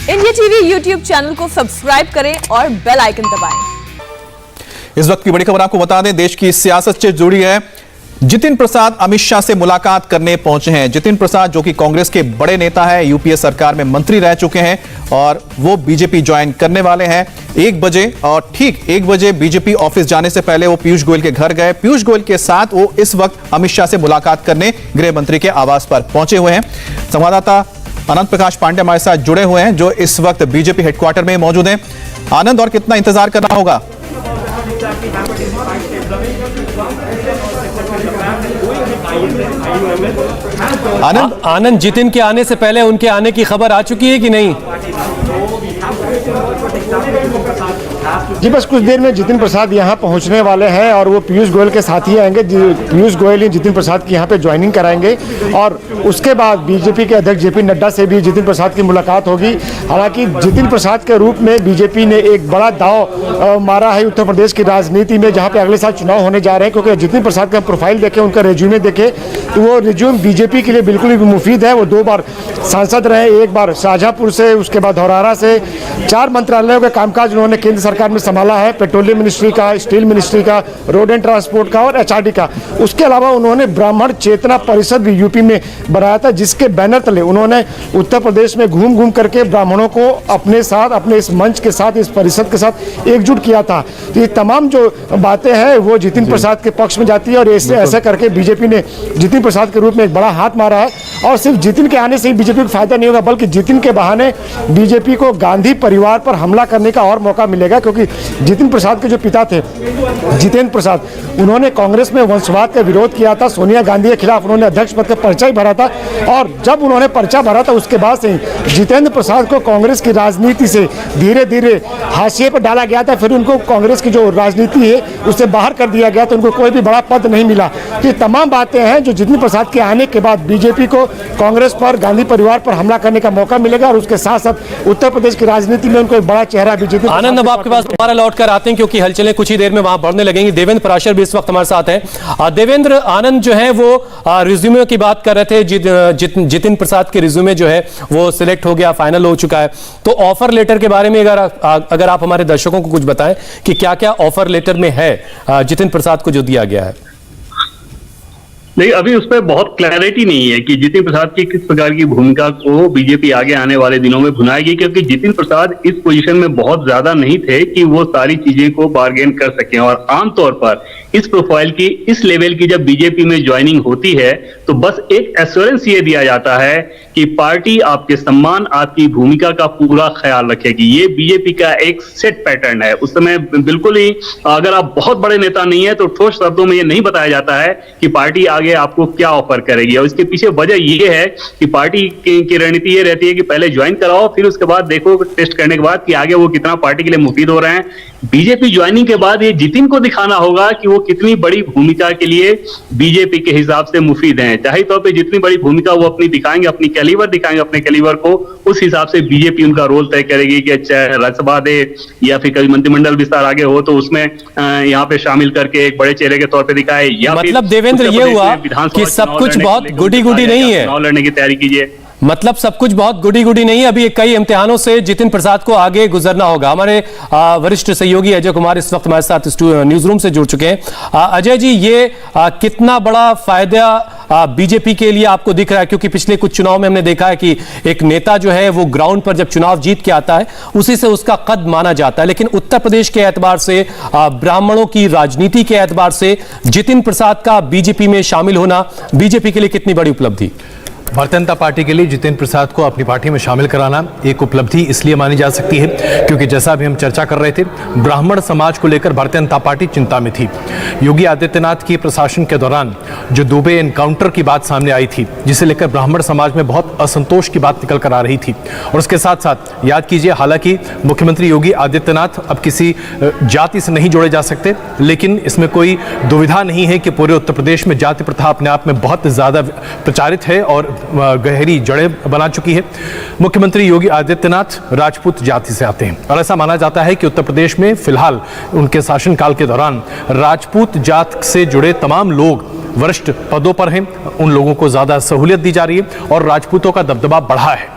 India TV YouTube channel को subscribe करें और बेल आइकन दबाएं। इस वक्त की बड़ी खबर आपको बता दें, देश की सियासत से जुड़ी है। जितिन प्रसाद अमित शाह से मुलाकात करने पहुंचे हैं। जितिन प्रसाद जो कि कांग्रेस के बड़े नेता हैं, यूपीए सरकार में मंत्री रह चुके हैं और वो बीजेपी ज्वाइन करने वाले हैं 1 बजे। और ठीक 1 बजे बीजेपी ऑफिस जाने से पहले वो पीयूष गोयल के घर गए। पीयूष गोयल के साथ वो इस वक्त अमित शाह से मुलाकात करने गृह मंत्री के आवास पर पहुंचे हुए हैं। संवाददाता आनंद प्रकाश पांडे हमारे साथ जुड़े हुए हैं जो इस वक्त बीजेपी हेडक्वार्टर में मौजूद हैं। आनंद, और कितना इंतजार करना होगा? आनंद, जितिन के आने से पहले उनके आने की खबर आ चुकी है कि नहीं? जी बस कुछ देर में जितिन प्रसाद यहाँ पहुँचने वाले हैं और वो पीयूष गोयल के साथ ही आएंगे। पीयूष गोयल ही जितिन प्रसाद की यहाँ पे ज्वाइनिंग कराएंगे और उसके बाद बीजेपी के अध्यक्ष जेपी नड्डा से भी जितिन प्रसाद की मुलाकात होगी। हालांकि जितिन प्रसाद के रूप में बीजेपी ने एक बड़ा दाव मारा है उत्तर प्रदेश की राजनीति में, जहाँ पे अगले साल चुनाव होने जा रहे हैं। क्योंकि जितिन प्रसाद का प्रोफाइल देखें, उनका रेज्यूमे देखें तो वो रेज्यूम बीजेपी के लिए बिल्कुल भी मुफीद है। वो 2 बार सांसद रहे, 1 बार शाहजहांपुर से, उसके बाद धौरहरा से। 4 मंत्रालयों का कामकाज उन्होंने केंद्र सरकार में संभाला है, पेट्रोलियम मिनिस्ट्री का, स्टील मिनिस्ट्री का, रोड एंड ट्रांसपोर्ट का और एचआरडी का। उसके अलावा उन्होंने ब्राह्मण चेतना परिषद भी यूपी में बनाया था, जिसके बैनर तले उन्होंने उत्तर प्रदेश में घूम घूम करके ब्राह्मणों को अपने साथ, अपने इस मंच के साथ, इस परिषद के साथ एकजुट किया था। तो ये तमाम जो बातें हैं वो जितिन प्रसाद के पक्ष में जाती है और ऐसा करके बीजेपी ने जितिन प्रसाद के रूप में एक बड़ा हाथ मारा है। और सिर्फ जितिन के आने से ही बीजेपी को फायदा नहीं होगा, बल्कि जितिन के बहाने बीजेपी को गांधी परिवार पर हमला करने का और मौका मिलेगा। क्योंकि जितिन प्रसाद के जो पिता थे जितेंद्र प्रसाद, उन्होंने कांग्रेस में वंशवाद का विरोध किया था। सोनिया गांधी के खिलाफ उन्होंने अध्यक्ष पद का पर्चा ही भरा था और जब उन्होंने पर्चा भरा था उसके बाद से जितेंद्र प्रसाद को कांग्रेस की राजनीति से धीरे धीरे हाशिए पर डाला गया था। फिर उनको कांग्रेस की जो राजनीति है उससे बाहर कर दिया गया, तो उनको कोई भी बड़ा पद नहीं मिला। ये तमाम बातें हैं जो जितिन प्रसाद के आने के बाद बीजेपी को कांग्रेस पर, गांधी परिवार पर हमला करने का मौका मिलेगा और उसके साथ साथ उत्तर प्रदेश की राजनीति में उनको एक बड़ा चेहरा भी जितिन। आनंद, अब आपके पास दोबारा लौट कर आते हैं क्योंकि हलचलें कुछ ही देर में वहां बढ़ने लगेंगी। देवेंद्र पराशर भी इस वक्त हमारे साथ हैं। देवेंद्र, आनंद जो है वो रिज्यूमे की बात कर रहे थे। जितिन प्रसाद के रिज्यूमे जो है वो सिलेक्ट हो गया, फाइनल हो चुका है। तो ऑफर लेटर के बारे में अगर आप हमारे दर्शकों को कुछ बताएं कि क्या क्या ऑफर लेटर में है जितिन प्रसाद को जो दिया गया है। नहीं, अभी उस पर बहुत क्लैरिटी नहीं है कि जितिन प्रसाद की किस प्रकार की भूमिका को बीजेपी आगे आने वाले दिनों में भुनाएगी, क्योंकि जितिन प्रसाद इस पोजीशन में बहुत ज्यादा नहीं थे कि वो सारी चीजें को बार्गेन कर सकें। और आमतौर पर इस प्रोफाइल की, इस लेवल की जब बीजेपी में ज्वाइनिंग होती है तो बस एक एश्योरेंस ये दिया जाता है कि पार्टी आपके सम्मान, आपकी भूमिका का पूरा ख्याल रखेगी। ये बीजेपी का एक सेट पैटर्न है। उस समय बिल्कुल ही, अगर आप बहुत बड़े नेता नहीं है तो ठोस शब्दों में ये नहीं बताया जाता है कि पार्टी आगे आपको क्या ऑफर करेगी। और इसके पीछे वजह ये है कि पार्टी की रणनीति ये रहती है कि पहले ज्वाइन कराओ, फिर उसके बाद देखो टेस्ट करने के बाद कि आगे वो कितना पार्टी के लिए मुफीद हो रहे हैं। बीजेपी ज्वाइनिंग के बाद ये जितिन को दिखाना होगा कि वो कितनी बड़ी भूमिका के लिए बीजेपी के हिसाब से मुफीद हैं। जाहिर तौर पे जितनी बड़ी भूमिका वो अपनी दिखाएंगे, अपनी कैलिबर दिखाएंगे, अपने कैलिबर को उस हिसाब से बीजेपी उनका रोल तय करेगी कि अच्छा राज्यसभा दे या फिर कभी मंत्रिमंडल विस्तार आगे हो तो उसमें यहाँ पे शामिल करके एक बड़े चेहरे के तौर पे दिखाए। या मतलब देवेंद्र ये हुआ कि सब कुछ बहुत गुडी नहीं है, चुनाव लड़ने की तैयारी कीजिए। मतलब सब कुछ बहुत गुडी नहीं है। अभी कई इम्तिहानों से जितिन प्रसाद को आगे गुजरना होगा। हमारे वरिष्ठ सहयोगी अजय कुमार इस वक्त हमारे साथ न्यूज रूम से जुड़ चुके हैं। अजय जी, ये कितना बड़ा फायदा बीजेपी के लिए आपको दिख रहा है? क्योंकि पिछले कुछ चुनाव में हमने देखा है कि एक नेता जो है वो ग्राउंड पर जब चुनाव जीत के आता है उसी से उसका कद माना जाता है, लेकिन उत्तर प्रदेश के एतबार से, ब्राह्मणों की राजनीति के एतबार से जितिन प्रसाद का बीजेपी में शामिल होना बीजेपी के लिए कितनी बड़ी उपलब्धि? भारतीय जनता पार्टी के लिए जितेंद्र प्रसाद को अपनी पार्टी में शामिल कराना एक उपलब्धि इसलिए मानी जा सकती है क्योंकि जैसा अभी हम चर्चा कर रहे थे, ब्राह्मण समाज को लेकर भारतीय जनता पार्टी चिंता में थी। योगी आदित्यनाथ के प्रशासन के दौरान जो दुबे एनकाउंटर की बात सामने आई थी, जिसे लेकर ब्राह्मण समाज में बहुत असंतोष की बात निकल कर आ रही थी। और उसके साथ साथ याद कीजिए, हालांकि मुख्यमंत्री योगी आदित्यनाथ अब किसी जाति से नहीं जोड़े जा सकते, लेकिन इसमें कोई दुविधा नहीं है कि पूरे उत्तर प्रदेश में जाति प्रथा अपने आप में बहुत ज़्यादा प्रचारित है और गहरी जड़ें बना चुकी है। मुख्यमंत्री योगी आदित्यनाथ राजपूत जाति से आते हैं और ऐसा माना जाता है कि उत्तर प्रदेश में फिलहाल उनके शासनकाल के दौरान राजपूत जात से जुड़े तमाम लोग वरिष्ठ पदों पर हैं, उन लोगों को ज़्यादा सहूलियत दी जा रही है और राजपूतों का दबदबा बढ़ा है।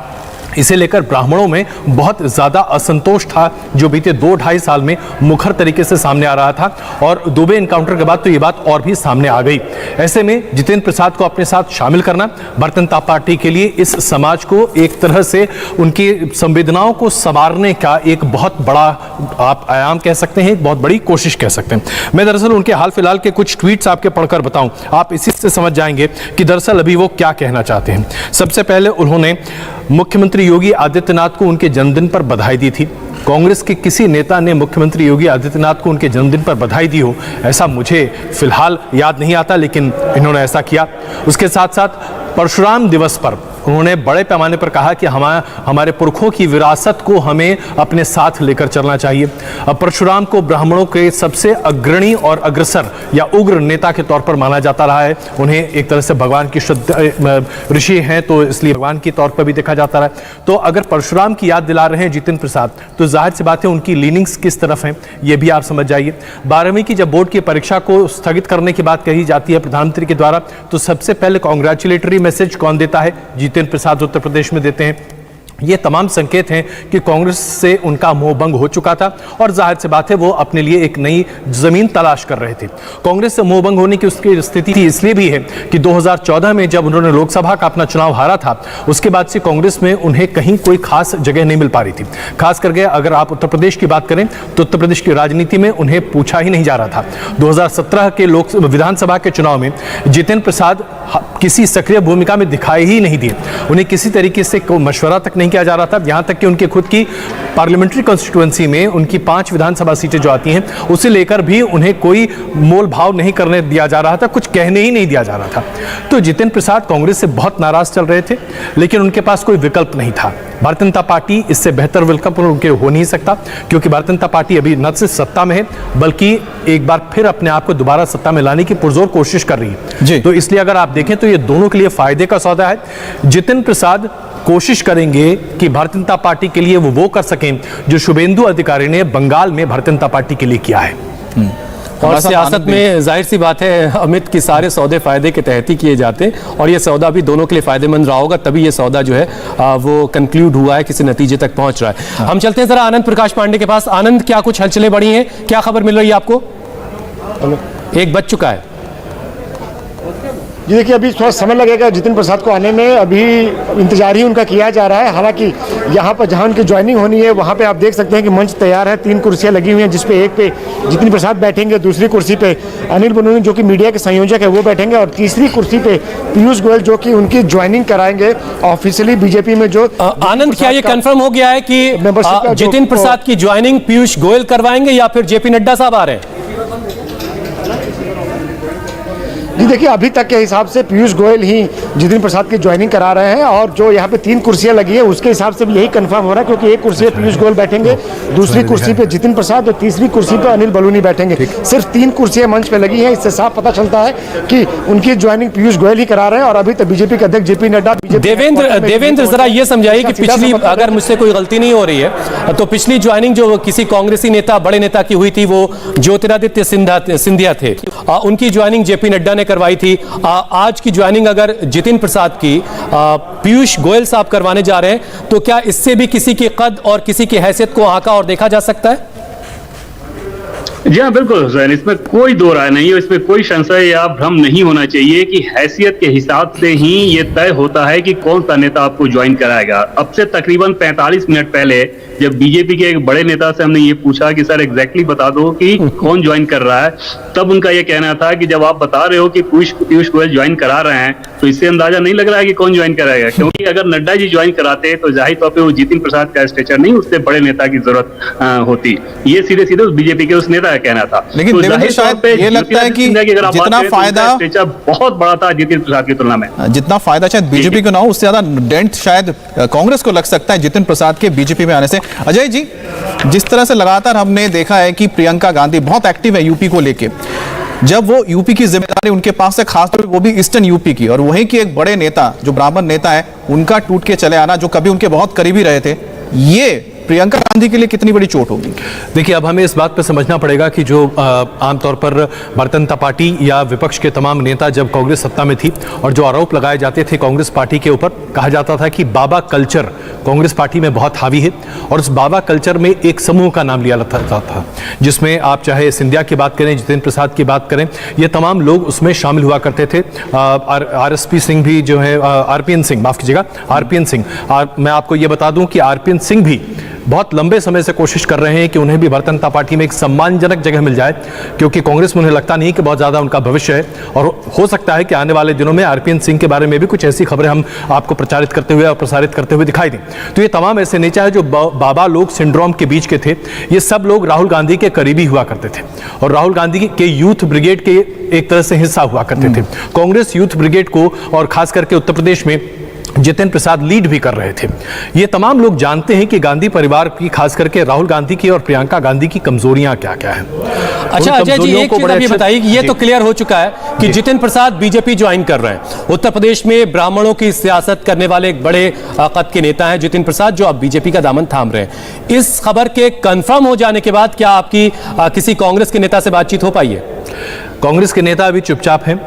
इसे लेकर ब्राह्मणों में बहुत ज्यादा असंतोष था, जो बीते 2-2.5 साल में मुखर तरीके से सामने आ रहा था, और दुबे एनकाउंटर के बाद तो ये बात और भी सामने आ गई। ऐसे में जितेंद्र प्रसाद को अपने साथ शामिल करना भारतीय जनता पार्टी के लिए इस समाज को एक तरह से उनकी संवेदनाओं को संवारने का एक बहुत बड़ा आप आयाम कह सकते हैं, एक बहुत बड़ी कोशिश कह सकते हैं। मैं दरअसल उनके हाल फिलहाल के कुछ ट्वीट्स आपके पढ़कर बताऊं, आप इसी से समझ जाएंगे कि दरअसल अभी वो क्या कहना चाहते हैं। सबसे पहले उन्होंने मुख्यमंत्री योगी आदित्यनाथ को उनके जन्मदिन पर बधाई दी थी। कांग्रेस के किसी नेता ने मुख्यमंत्री योगी आदित्यनाथ को उनके जन्मदिन पर बधाई दी हो, ऐसा मुझे फिलहाल याद नहीं आता, लेकिन इन्होंने ऐसा किया। उसके साथ साथ परशुराम दिवस पर उन्होंने बड़े पैमाने पर कहा कि हमारे पुरखों की विरासत को हमें अपने साथ लेकर चलना चाहिए। अब परशुराम को ब्राह्मणों के सबसे अग्रणी और अग्रसर या उग्र नेता के तौर पर माना जाता रहा है। उन्हें एक तरह से भगवान की शुद्ध ऋषि हैं, तो इसलिए भगवान के तौर पर भी देखा जाता रहा है। तो अगर परशुराम की याद दिला रहे हैं जितेंद्र प्रसाद, तो जाहिर सी बात है उनकी लीनिंग्स किस तरफ हैं ये भी आप समझ जाइए। 12वीं की जब बोर्ड की परीक्षा को स्थगित करने की बात कही जाती है प्रधानमंत्री के द्वारा, तो सबसे पहले कॉन्ग्रेचुलेटरी मैसेज कौन देता है? जितेंद्र प्रसाद उत्तर प्रदेश में देते हैं। ये तमाम संकेत हैं कि कांग्रेस से उनका मोहभंग हो चुका था, और जाहिर सी बात है वो अपने लिए एक नई जमीन तलाश कर रहे थे। कांग्रेस से मोहभंग होने की उसकी स्थिति इसलिए भी है कि 2014 में जब उन्होंने लोकसभा का अपना चुनाव हारा था, उसके बाद से कांग्रेस में उन्हें कहीं कोई खास जगह नहीं मिल पा रही थी। खास करके अगर आप उत्तर प्रदेश की बात करें तो उत्तर प्रदेश की राजनीति में उन्हें पूछा ही नहीं जा रहा था। 2017 के विधानसभा के चुनाव में जितेंद्र प्रसाद किसी सक्रिय भूमिका में दिखाई ही नहीं दिए। उन्हें किसी तरीके से कोई मशवरा तक नहीं किया जा रहा था, यहां तक कि उनके खुद की पार्लियामेंट्री कॉन्स्टिट्यूएंसी में उनकी 5 विधानसभा सीटें जो आती हैं, उसे लेकर भी उन्हें कोई मोल भाव नहीं करने दिया जा रहा था, कुछ कहने ही नहीं दिया जा रहा था। तो जितेंद्र प्रसाद कांग्रेस से बहुत नाराज चल रहे थे, लेकिन उनके पास कोई विकल्प नहीं था। भारतीय जनता पार्टी इससे बेहतर विकल्प उनके हो नहीं सकता, क्योंकि भारतीय जनता पार्टी अभी न सिर्फ सत्ता में है, बल्कि एक बार फिर अपने आप को दोबारा सत्ता में लाने की पुरजोर कोशिश कर रही है जी। तो इसलिए अगर आप देखें तो ये दोनों के लिए फायदे का सौदा है। जितेंद्र प्रसाद कोशिश करेंगे कि भारतीय जनता पार्टी के लिए वो कर सकें जो शुभेंदु अधिकारी ने बंगाल में भारतीय जनता पार्टी के लिए किया है। और सियासत में जाहिर सी बात है अमित की सारे सौदे फायदे के तहत ही किए जाते हैं, और ये सौदा भी दोनों के लिए फायदेमंद रहा होगा, तभी ये सौदा जो है वो कंक्लूड हुआ है, किसी नतीजे तक पहुंच रहा है। हम चलते हैं जरा आनंद प्रकाश पांडे के पास। आनंद, क्या कुछ हलचलें बढ़ी हैं, क्या खबर मिल रही है आपको? एक बज चुका है ये देखिए, अभी थोड़ा समय लगेगा जितेंद्र प्रसाद को आने में, अभी इंतजार ही उनका किया जा रहा है। हालांकि यहाँ पर जहाँ उनकी ज्वाइनिंग होनी है वहाँ पे आप देख सकते हैं कि मंच तैयार है, 3 कुर्सियाँ लगी हुई हैं, जिसपे एक पे जितेंद्र प्रसाद बैठेंगे, दूसरी कुर्सी पे अनिल बलूनी जो कि मीडिया के संयोजक है वो बैठेंगे, और तीसरी कुर्सी पे पीयूष गोयल जो कि उनकी ज्वाइनिंग कराएंगे ऑफिशियली बीजेपी में। जो आनंद, क्या ये कंफर्म हो गया है कि जितेंद्र प्रसाद की ज्वाइनिंग पीयूष गोयल करवाएंगे या फिर जेपी नड्डा साहब आ रहे हैं? जी देखिए, अभी तक के हिसाब से पीयूष गोयल ही जितेंद्र प्रसाद की ज्वाइनिंग करा रहे हैं, और जो यहाँ पे 3 कुर्सियाँ लगी है उसके हिसाब से भी यही कंफर्म हो रहा है, क्योंकि एक कुर्सी पे पीयूष गोयल बैठेंगे, दूसरी कुर्सी पे जितेंद्र प्रसाद और तीसरी कुर्सी पे अनिल बलूनी बैठेंगे। सिर्फ 3 कुर्सियाँ मंच पे लगी हैं, इससे साफ पता चलता है कि उनकी ज्वाइनिंग पीयूष गोयल ही करा रहे हैं। और अभी तक बीजेपी के अध्यक्ष जेपी नड्डा, देवेंद्र जरा ये समझाइए कि पिछली, अगर मुझसे कोई गलती नहीं हो रही है, तो पिछली ज्वाइनिंग जो किसी कांग्रेसी नेता, बड़े नेता की हुई थी, वो ज्योतिरादित्य सिंधिया थे, उनकी ज्वाइनिंग जेपी नड्डा ने करवाई थी। आज की ज्वाइनिंग अगर जितेंद्र प्रसाद की पीयूष गोयल साहब करवाने जा रहे हैं, तो क्या इससे भी किसी की कद और किसी की हैसियत को आंका और देखा जा सकता है? जी हाँ, बिल्कुल हुसैन, इसमें कोई दो राय नहीं है, इसमें कोई संशय या भ्रम नहीं होना चाहिए कि हैसियत के हिसाब से ही ये तय होता है कि कौन सा नेता आपको ज्वाइन कराएगा। अब से तकरीबन 45 मिनट पहले जब बीजेपी के एक बड़े नेता से हमने ये पूछा कि सर एग्जैक्टली बता दो कि कौन ज्वाइन कर रहा है, तब उनका ये कहना था कि जब आप बता रहे हो कि पीयूष गोयल ज्वाइन करा रहे हैं, तो इससे अंदाजा नहीं लग रहा है कि कौन ज्वाइन कराएगा, क्योंकि अगर नड्डा जी ज्वाइन कराते तो जाहिर तौर पर वो जितेंद्र प्रसाद का स्टेचर नहीं, उससे बड़े नेता की जरूरत होती। ये सीधे सीधे उस बीजेपी के उस नेता का कहना था। लेकिन तो देवेंद्र, शायद ये लगता है कि जितना फायदा स्टेचर बहुत बड़ा था जितेंद्र प्रसाद की तुलना में, जितना फायदा शायद बीजेपी को ना हो, उससे ज्यादा डेंट शायद कांग्रेस को लग सकता है जितेंद्र प्रसाद के बीजेपी में आने से। अजय जी, जिस तरह से लगातार हमने देखा है कि प्रियंका गांधी बहुत एक्टिव है यूपी को लेके, जब वो यूपी की जिम्मेदारी उनके पास से, खासतौर वो भी ईस्टर्न यूपी की, और वहीं की एक बड़े नेता जो ब्राह्मण नेता है, उनका टूट के चले आना, जो कभी उनके बहुत करीबी रहे थे, ये प्रियंका गांधी के लिए कितनी बड़ी चोट होगी? देखिए, अब हमें इस बात पर समझना पड़ेगा कि जो आमतौर पर भारतीय जनता पार्टी या विपक्ष के तमाम नेता जब कांग्रेस सत्ता में थी और जो आरोप लगाए जाते थे कांग्रेस पार्टी के ऊपर, कहा जाता था कि बाबा कल्चर कांग्रेस पार्टी में बहुत हावी है, और उस बाबा कल्चर में एक समूह का नाम लिया जाता था जिसमें आप चाहे सिंधिया की बात करें, जितेंद्र प्रसाद की बात करें, ये तमाम लोग उसमें शामिल हुआ करते थे। आरएसपी सिंह भी जो है, आरपीएन सिंह, माफ कीजिएगा, आरपीएन सिंह, मैं आपको ये बता दूं कि आरपीएन सिंह भी बहुत लंबे समय से कोशिश कर रहे हैं कि उन्हें भी भारतीय जनता पार्टी में एक सम्मानजनक जगह मिल जाए, क्योंकि कांग्रेस में उन्हें लगता नहीं कि बहुत ज़्यादा उनका भविष्य है, और हो सकता है कि आने वाले दिनों में आरपीएन सिंह के बारे में भी कुछ ऐसी खबरें हम आपको प्रचारित करते हुए और प्रसारित करते हुए दिखाई दें। तो ये तमाम ऐसे नेता है जो बाबा लोग सिंड्रोम के बीच के थे। ये सब लोग राहुल गांधी के करीबी हुआ करते थे और राहुल गांधी के यूथ ब्रिगेड के एक तरह से हिस्सा हुआ करते थे। कांग्रेस यूथ ब्रिगेड को और खास करके उत्तर प्रदेश में जितेंद्र प्रसाद लीड भी कर रहे थे। ये तमाम लोग जानते हैं कि गांधी परिवार की, खास करके राहुल गांधी की और प्रियंका गांधी की कमजोरियां क्या क्या हैं। अच्छा अजय जी, एक चीज आप ये बताइए कि ये तो क्लियर हो चुका है कि जितेंद्र प्रसाद बीजेपी ज्वाइन कर रहे हैं। उत्तर प्रदेश में ब्राह्मणों की सियासत करने वाले एक बड़े कद के नेता हैं जितेंद्र प्रसाद, जो अब बीजेपी का दामन थाम रहे हैं। इस खबर के कंफर्म हो जाने के बाद क्या आपकी किसी कांग्रेस के नेता से बातचीत हो पाई है? कांग्रेस के नेता अभी चुपचाप हैं।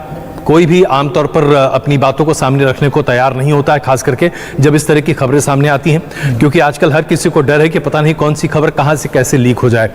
कोई भी आमतौर पर अपनी बातों को सामने रखने को तैयार नहीं होता है, खास करके जब इस तरह की खबरें सामने आती हैं, क्योंकि आजकल हर किसी को डर है कि पता नहीं कौन सी खबर कहां से कैसे लीक हो जाए।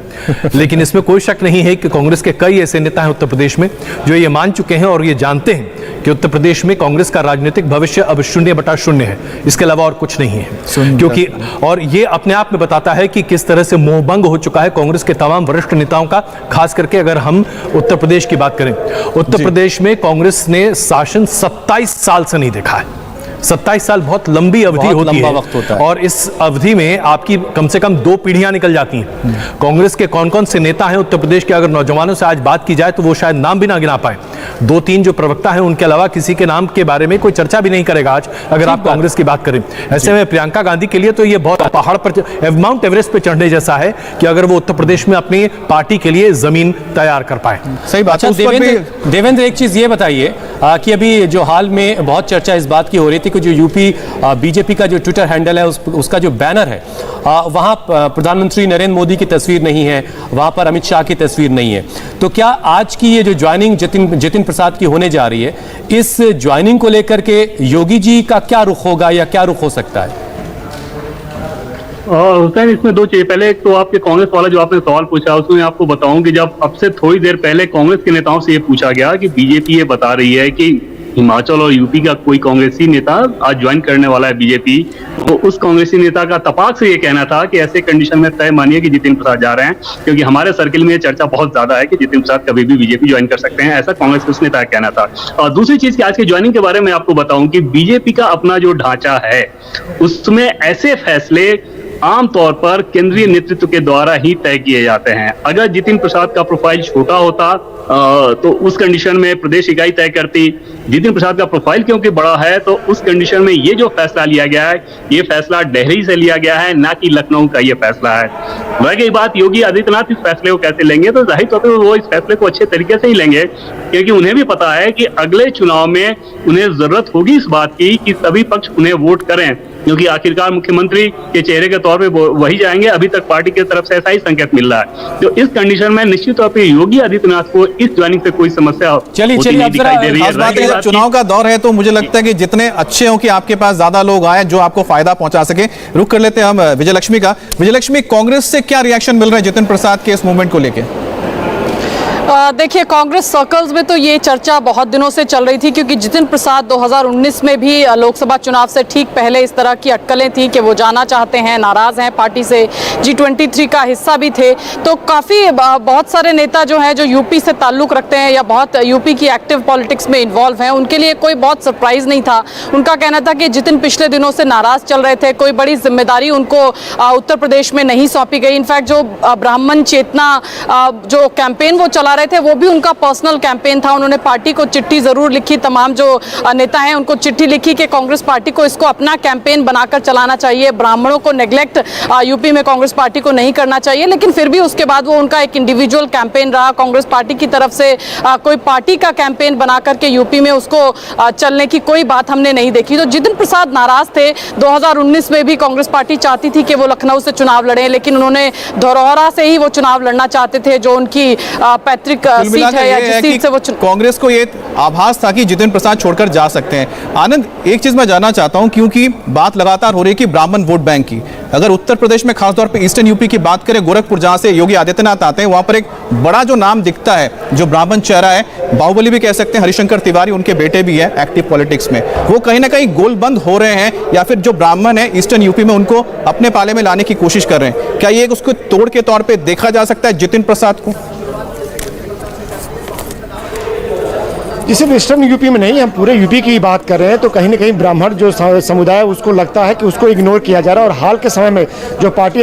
लेकिन इसमें कोई शक नहीं है कि कांग्रेस के कई ऐसे नेता हैं उत्तर प्रदेश में जो ये मान चुके हैं और ये जानते हैं कि उत्तर प्रदेश में कांग्रेस का राजनीतिक भविष्य अब 0/0 है, इसके अलावा और कुछ नहीं है। क्योंकि और ये अपने आप में बताता है कि किस तरह से मोहभंग हो चुका है कांग्रेस के तमाम वरिष्ठ नेताओं का। खास करके अगर हम उत्तर प्रदेश की बात करें, उत्तर प्रदेश में कांग्रेस ने शासन 27 साल से नहीं देखा है। 27 साल बहुत लंबी अवधि होती है, वक्त होता है। और इस अवधि में आपकी कम से कम 2 पीढ़ियां निकल जाती हैं। कांग्रेस के कौन कौन से नेता हैं उत्तर प्रदेश के, अगर नौजवानों से आज बात की जाए तो वो शायद नाम भी ना गिना पाए। 2-3 जो प्रवक्ता हैं उनके अलावा किसी के नाम के बारे में कोई चर्चा भी नहीं करेगा आज, अगर आप कांग्रेस की बात करें। ऐसे में प्रियंका गांधी के लिए तो ये बहुत पहाड़ पर, माउंट एवरेस्ट पे चढ़ने जैसा है कि अगर वो उत्तर प्रदेश में अपनी पार्टी के लिए जमीन तैयार कर पाए। सही बात है। देवेंद्र, एक चीज ये बताइए कि अभी जो हाल में बहुत चर्चा इस बात की हो रही थी कि जो यूपी बीजेपी का जो ट्विटर हैंडल है उसका जो बैनर है वहां प्रधानमंत्री नरेंद्र मोदी की तस्वीर नहीं है, वहां पर अमित शाह की तस्वीर नहीं है। तो क्या आज की ये जो ज्वाइनिंग जितिन प्रसाद की होने जा रही है, इस ज्वाइनिंग को लेकर के योगी जी का क्या रुख होगा या क्या रुख हो सकता है? हुसैन, इसमें 2 चीजें। पहले तो आपके कांग्रेस वाला जो आपने सवाल पूछा उसमें मैं आपको बताऊं कि जब अब से थोड़ी देर पहले कांग्रेस के नेताओं से ये पूछा गया कि बीजेपी ये बता रही है कि हिमाचल और यूपी का कोई कांग्रेसी नेता आज ज्वाइन करने वाला है बीजेपी, तो उस कांग्रेसी नेता का तपाक से ये कहना था कि ऐसे कंडीशन में तय मानिए कि जितेंद्र प्रसाद जा रहे हैं, क्योंकि हमारे सर्किल में ये चर्चा बहुत ज्यादा है कि जितेंद्र प्रसाद कभी भी बीजेपी ज्वाइन कर सकते हैं, ऐसा कांग्रेस के उस नेता का कहना था। और दूसरी चीज कि आज के ज्वाइनिंग के बारे में आपको बताऊं कि बीजेपी का अपना जो ढांचा है उसमें ऐसे फैसले आमतौर पर केंद्रीय नेतृत्व के द्वारा ही तय किए जाते हैं। अगर जितेंद्र प्रसाद का प्रोफाइल छोटा होता तो उस कंडीशन में प्रदेश इकाई तय करती। जितेंद्र प्रसाद का प्रोफाइल क्योंकि बड़ा है तो उस कंडीशन में ये जो फैसला लिया गया है, ये फैसला डेहरी से लिया गया है, ना कि लखनऊ का ये फैसला है। रह गई बात योगी आदित्यनाथ इस फैसले को कैसे लेंगे, तो जाहिर तौर पर वो इस फैसले को अच्छे तरीके से ही लेंगे, क्योंकि उन्हें भी पता है कि अगले चुनाव में उन्हें जरूरत होगी इस बात की कि सभी पक्ष उन्हें वोट करें, क्योंकि आखिरकार मुख्यमंत्री के चेहरे के तौर पे वही जाएंगे। अभी तक पार्टी की तरफ से ऐसा ही संकेत मिल रहा है। तो इस कंडीशन में निश्चित तौर पे योगी आदित्यनाथ को इस ज्वाइनिंग से कोई समस्या होती नहीं दिखाई दे रही है। जब चुनाव का दौर है तो मुझे लगता है कि जितने अच्छे हो कि आपके पास ज्यादा लोग आए जो आपको फायदा पहुंचा सके। रुक कर लेते हैं हम विजयलक्ष्मी का। विजयलक्ष्मी, कांग्रेस से क्या रिएक्शन मिल रहा है जितेंद्र प्रसाद के इस मूवमेंट को लेकर? देखिए, कांग्रेस सर्कल्स में तो ये चर्चा बहुत दिनों से चल रही थी, क्योंकि जितेंद्र प्रसाद 2019 में भी लोकसभा चुनाव से ठीक पहले इस तरह की अटकलें थी कि वो जाना चाहते हैं, नाराज हैं पार्टी से, G23 का हिस्सा भी थे। तो काफ़ी बहुत सारे नेता जो हैं जो यूपी से ताल्लुक़ रखते हैं या बहुत यूपी की एक्टिव पॉलिटिक्स में इन्वॉल्व हैं, उनके लिए कोई बहुत सरप्राइज़ नहीं था। उनका कहना था कि जितिन पिछले दिनों से नाराज़ चल रहे थे, कोई बड़ी जिम्मेदारी उनको उत्तर प्रदेश में नहीं सौंपी गई। इनफैक्ट जो ब्राह्मण चेतना जो कैंपेन वो चला रहे थे वो भी उनका पर्सनल कैंपेन था। उन्होंने पार्टी को चिट्ठी जरूर लिखी, तमाम जो नेता हैं उनको चिट्ठी लिखी कि कांग्रेस पार्टी को इसको अपना कैंपेन बनाकर चलाना चाहिए, ब्राह्मणों को नेग्लेक्ट यूपी में कांग्रेस पार्टी को नहीं करना चाहिए। लेकिन फिर भी उसके बाद वो उनका एक इंडिविजुअल कैंपेन रहा। कांग्रेस पार्टी की तरफ से कोई पार्टी का कैंपेन बना करके यूपी में उसको चलने की कोई बात हमने नहीं देखी। तो जितिन प्रसाद नाराज थे। 2019 में भी कांग्रेस पार्टी चाहती थी कि वो लखनऊ से चुनाव लड़े, लेकिन उन्होंने धरौरा से ही वो चुनाव लड़ना चाहते थे, जो उनकी पैतृक सीट है या जिस सीट से वो कांग्रेस को ये आभास था कि जितिन प्रसाद छोड़कर जा सकते हैं। आनंद, एक चीज मैं जानना चाहता हूं, क्योंकि बात लगातार हो रही है कि ब्राह्मण वोट बैंक की। अगर उत्तर प्रदेश में खासतौर पर ईस्टर्न यूपी की बात करें, गोरखपुर जहां से योगी आदित्यनाथ आते हैं, वहां पर एक बड़ा जो नाम दिखता है, जो ब्राह्मण चेहरा है, बाहुबली भी कह सकते हैं, हरिशंकर तिवारी उनके बेटे भी है एक्टिव पॉलिटिक्स में, वो कहीं ना कहीं गोलबंद हो रहे हैं या फिर जो ब्राह्मण है ईस्टर्न यूपी में उनको अपने पाले में लाने की कोशिश कर रहे हैं। क्या ये उसको तोड़ के तौर पर देखा जा सकता है जितिन प्रसाद को? सिर्फ ईस्टर्न यूपी में नहीं, हम पूरे यूपी की बात कर रहे हैं। तो कहीं ना कहीं ब्राह्मण जो समुदाय है उसको लगता है कि उसको इग्नोर किया जा रहा है। और हाल के समय में जो पार्टी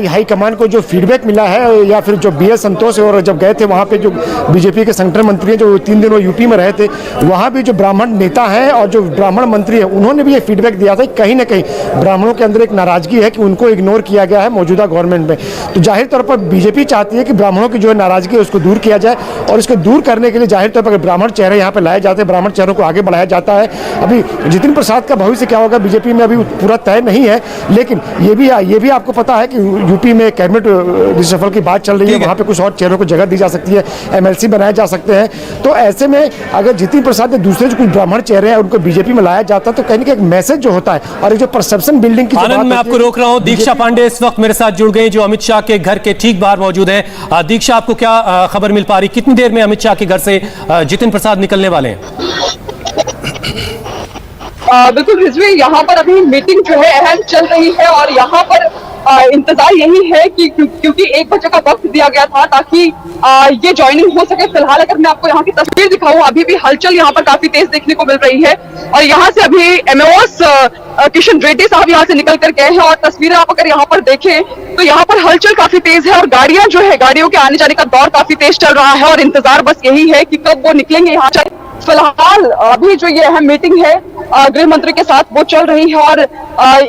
हाई कमान को जो फीडबैक मिला है, या फिर जो BL संतोष और जब गए थे वहाँ पे जो बीजेपी के संगठन मंत्री हैं जो 3 दिन वो यूपी में रहे थे, वहाँ भी जो ब्राह्मण नेता हैं और जो ब्राह्मण मंत्री है उन्होंने भी ये फीडबैक दिया था कि कहीं ना कहीं ब्राह्मणों के अंदर एक नाराजगी है कि उनको इग्नोर किया गया है मौजूदा गवर्नमेंट में। तो जाहिर तौर पर बीजेपी चाहती है कि ब्राह्मणों की जो है नाराजगी है उसको दूर किया जाए, और इसको दूर करने के लिए जाहिर तौर पर ब्राह्मण चेहरे यहाँ पे लाए जाते हैं, ब्राह्मण चेहरों को आगे बढ़ाया जाता है। अभी जितिन प्रसाद का भविष्य क्या होगा बीजेपी में अभी पूरा तय नहीं है, लेकिन ये भी आपको पता है कि यूपी में कैबिनेट रिशफल की बात चल रही है, वहाँ पे कुछ और चेहरों को जगह दी जा सकती है, MLC बनाए जा सकते हैं। तो ऐसे में अगर जितिन प्रसाद ने दूसरे जो कुछ ब्राह्मण चेहरे हैं उनको बीजेपी में लाया जाता है तो कहीं ना कहीं एक मैसेज जो होता है और जो परसेप्शन बिल्डिंग की आनंद, मैं आपको रोक रहा हूं। दीक्षा पांडे इस वक्त मेरे साथ जुड़ गई, जो अमित शाह के घर के ठीक बाहर मौजूद है। दीक्षा, आपको क्या खबर मिल पा रही, कितनी देर में अमित शाह के घर से जितिन प्रसाद निकलने वाले हैं? बिल्कुल रिजवी, यहाँ पर अभी मीटिंग जो है अहम चल रही है और यहाँ पर इंतजार यही है कि क्योंकि 1 बजे का वक्त दिया गया था ताकि ये ज्वाइनिंग हो सके। फिलहाल अगर मैं आपको यहाँ की तस्वीर दिखाऊं, अभी भी हलचल यहाँ पर काफी तेज देखने को मिल रही है और यहाँ से अभी MOS किशन रेड्डी साहब यहाँ से निकल कर गए हैं और तस्वीरें आप अगर यहाँ पर देखें तो यहाँ पर हलचल काफी तेज है और गाड़ियां जो है, गाड़ियों के आने जाने का दौर काफी तेज चल रहा है और इंतजार बस यही है कि कब वो निकलेंगे यहाँ से। फिलहाल अभी जो ये अहम मीटिंग है गृह मंत्री के साथ वो चल रही है और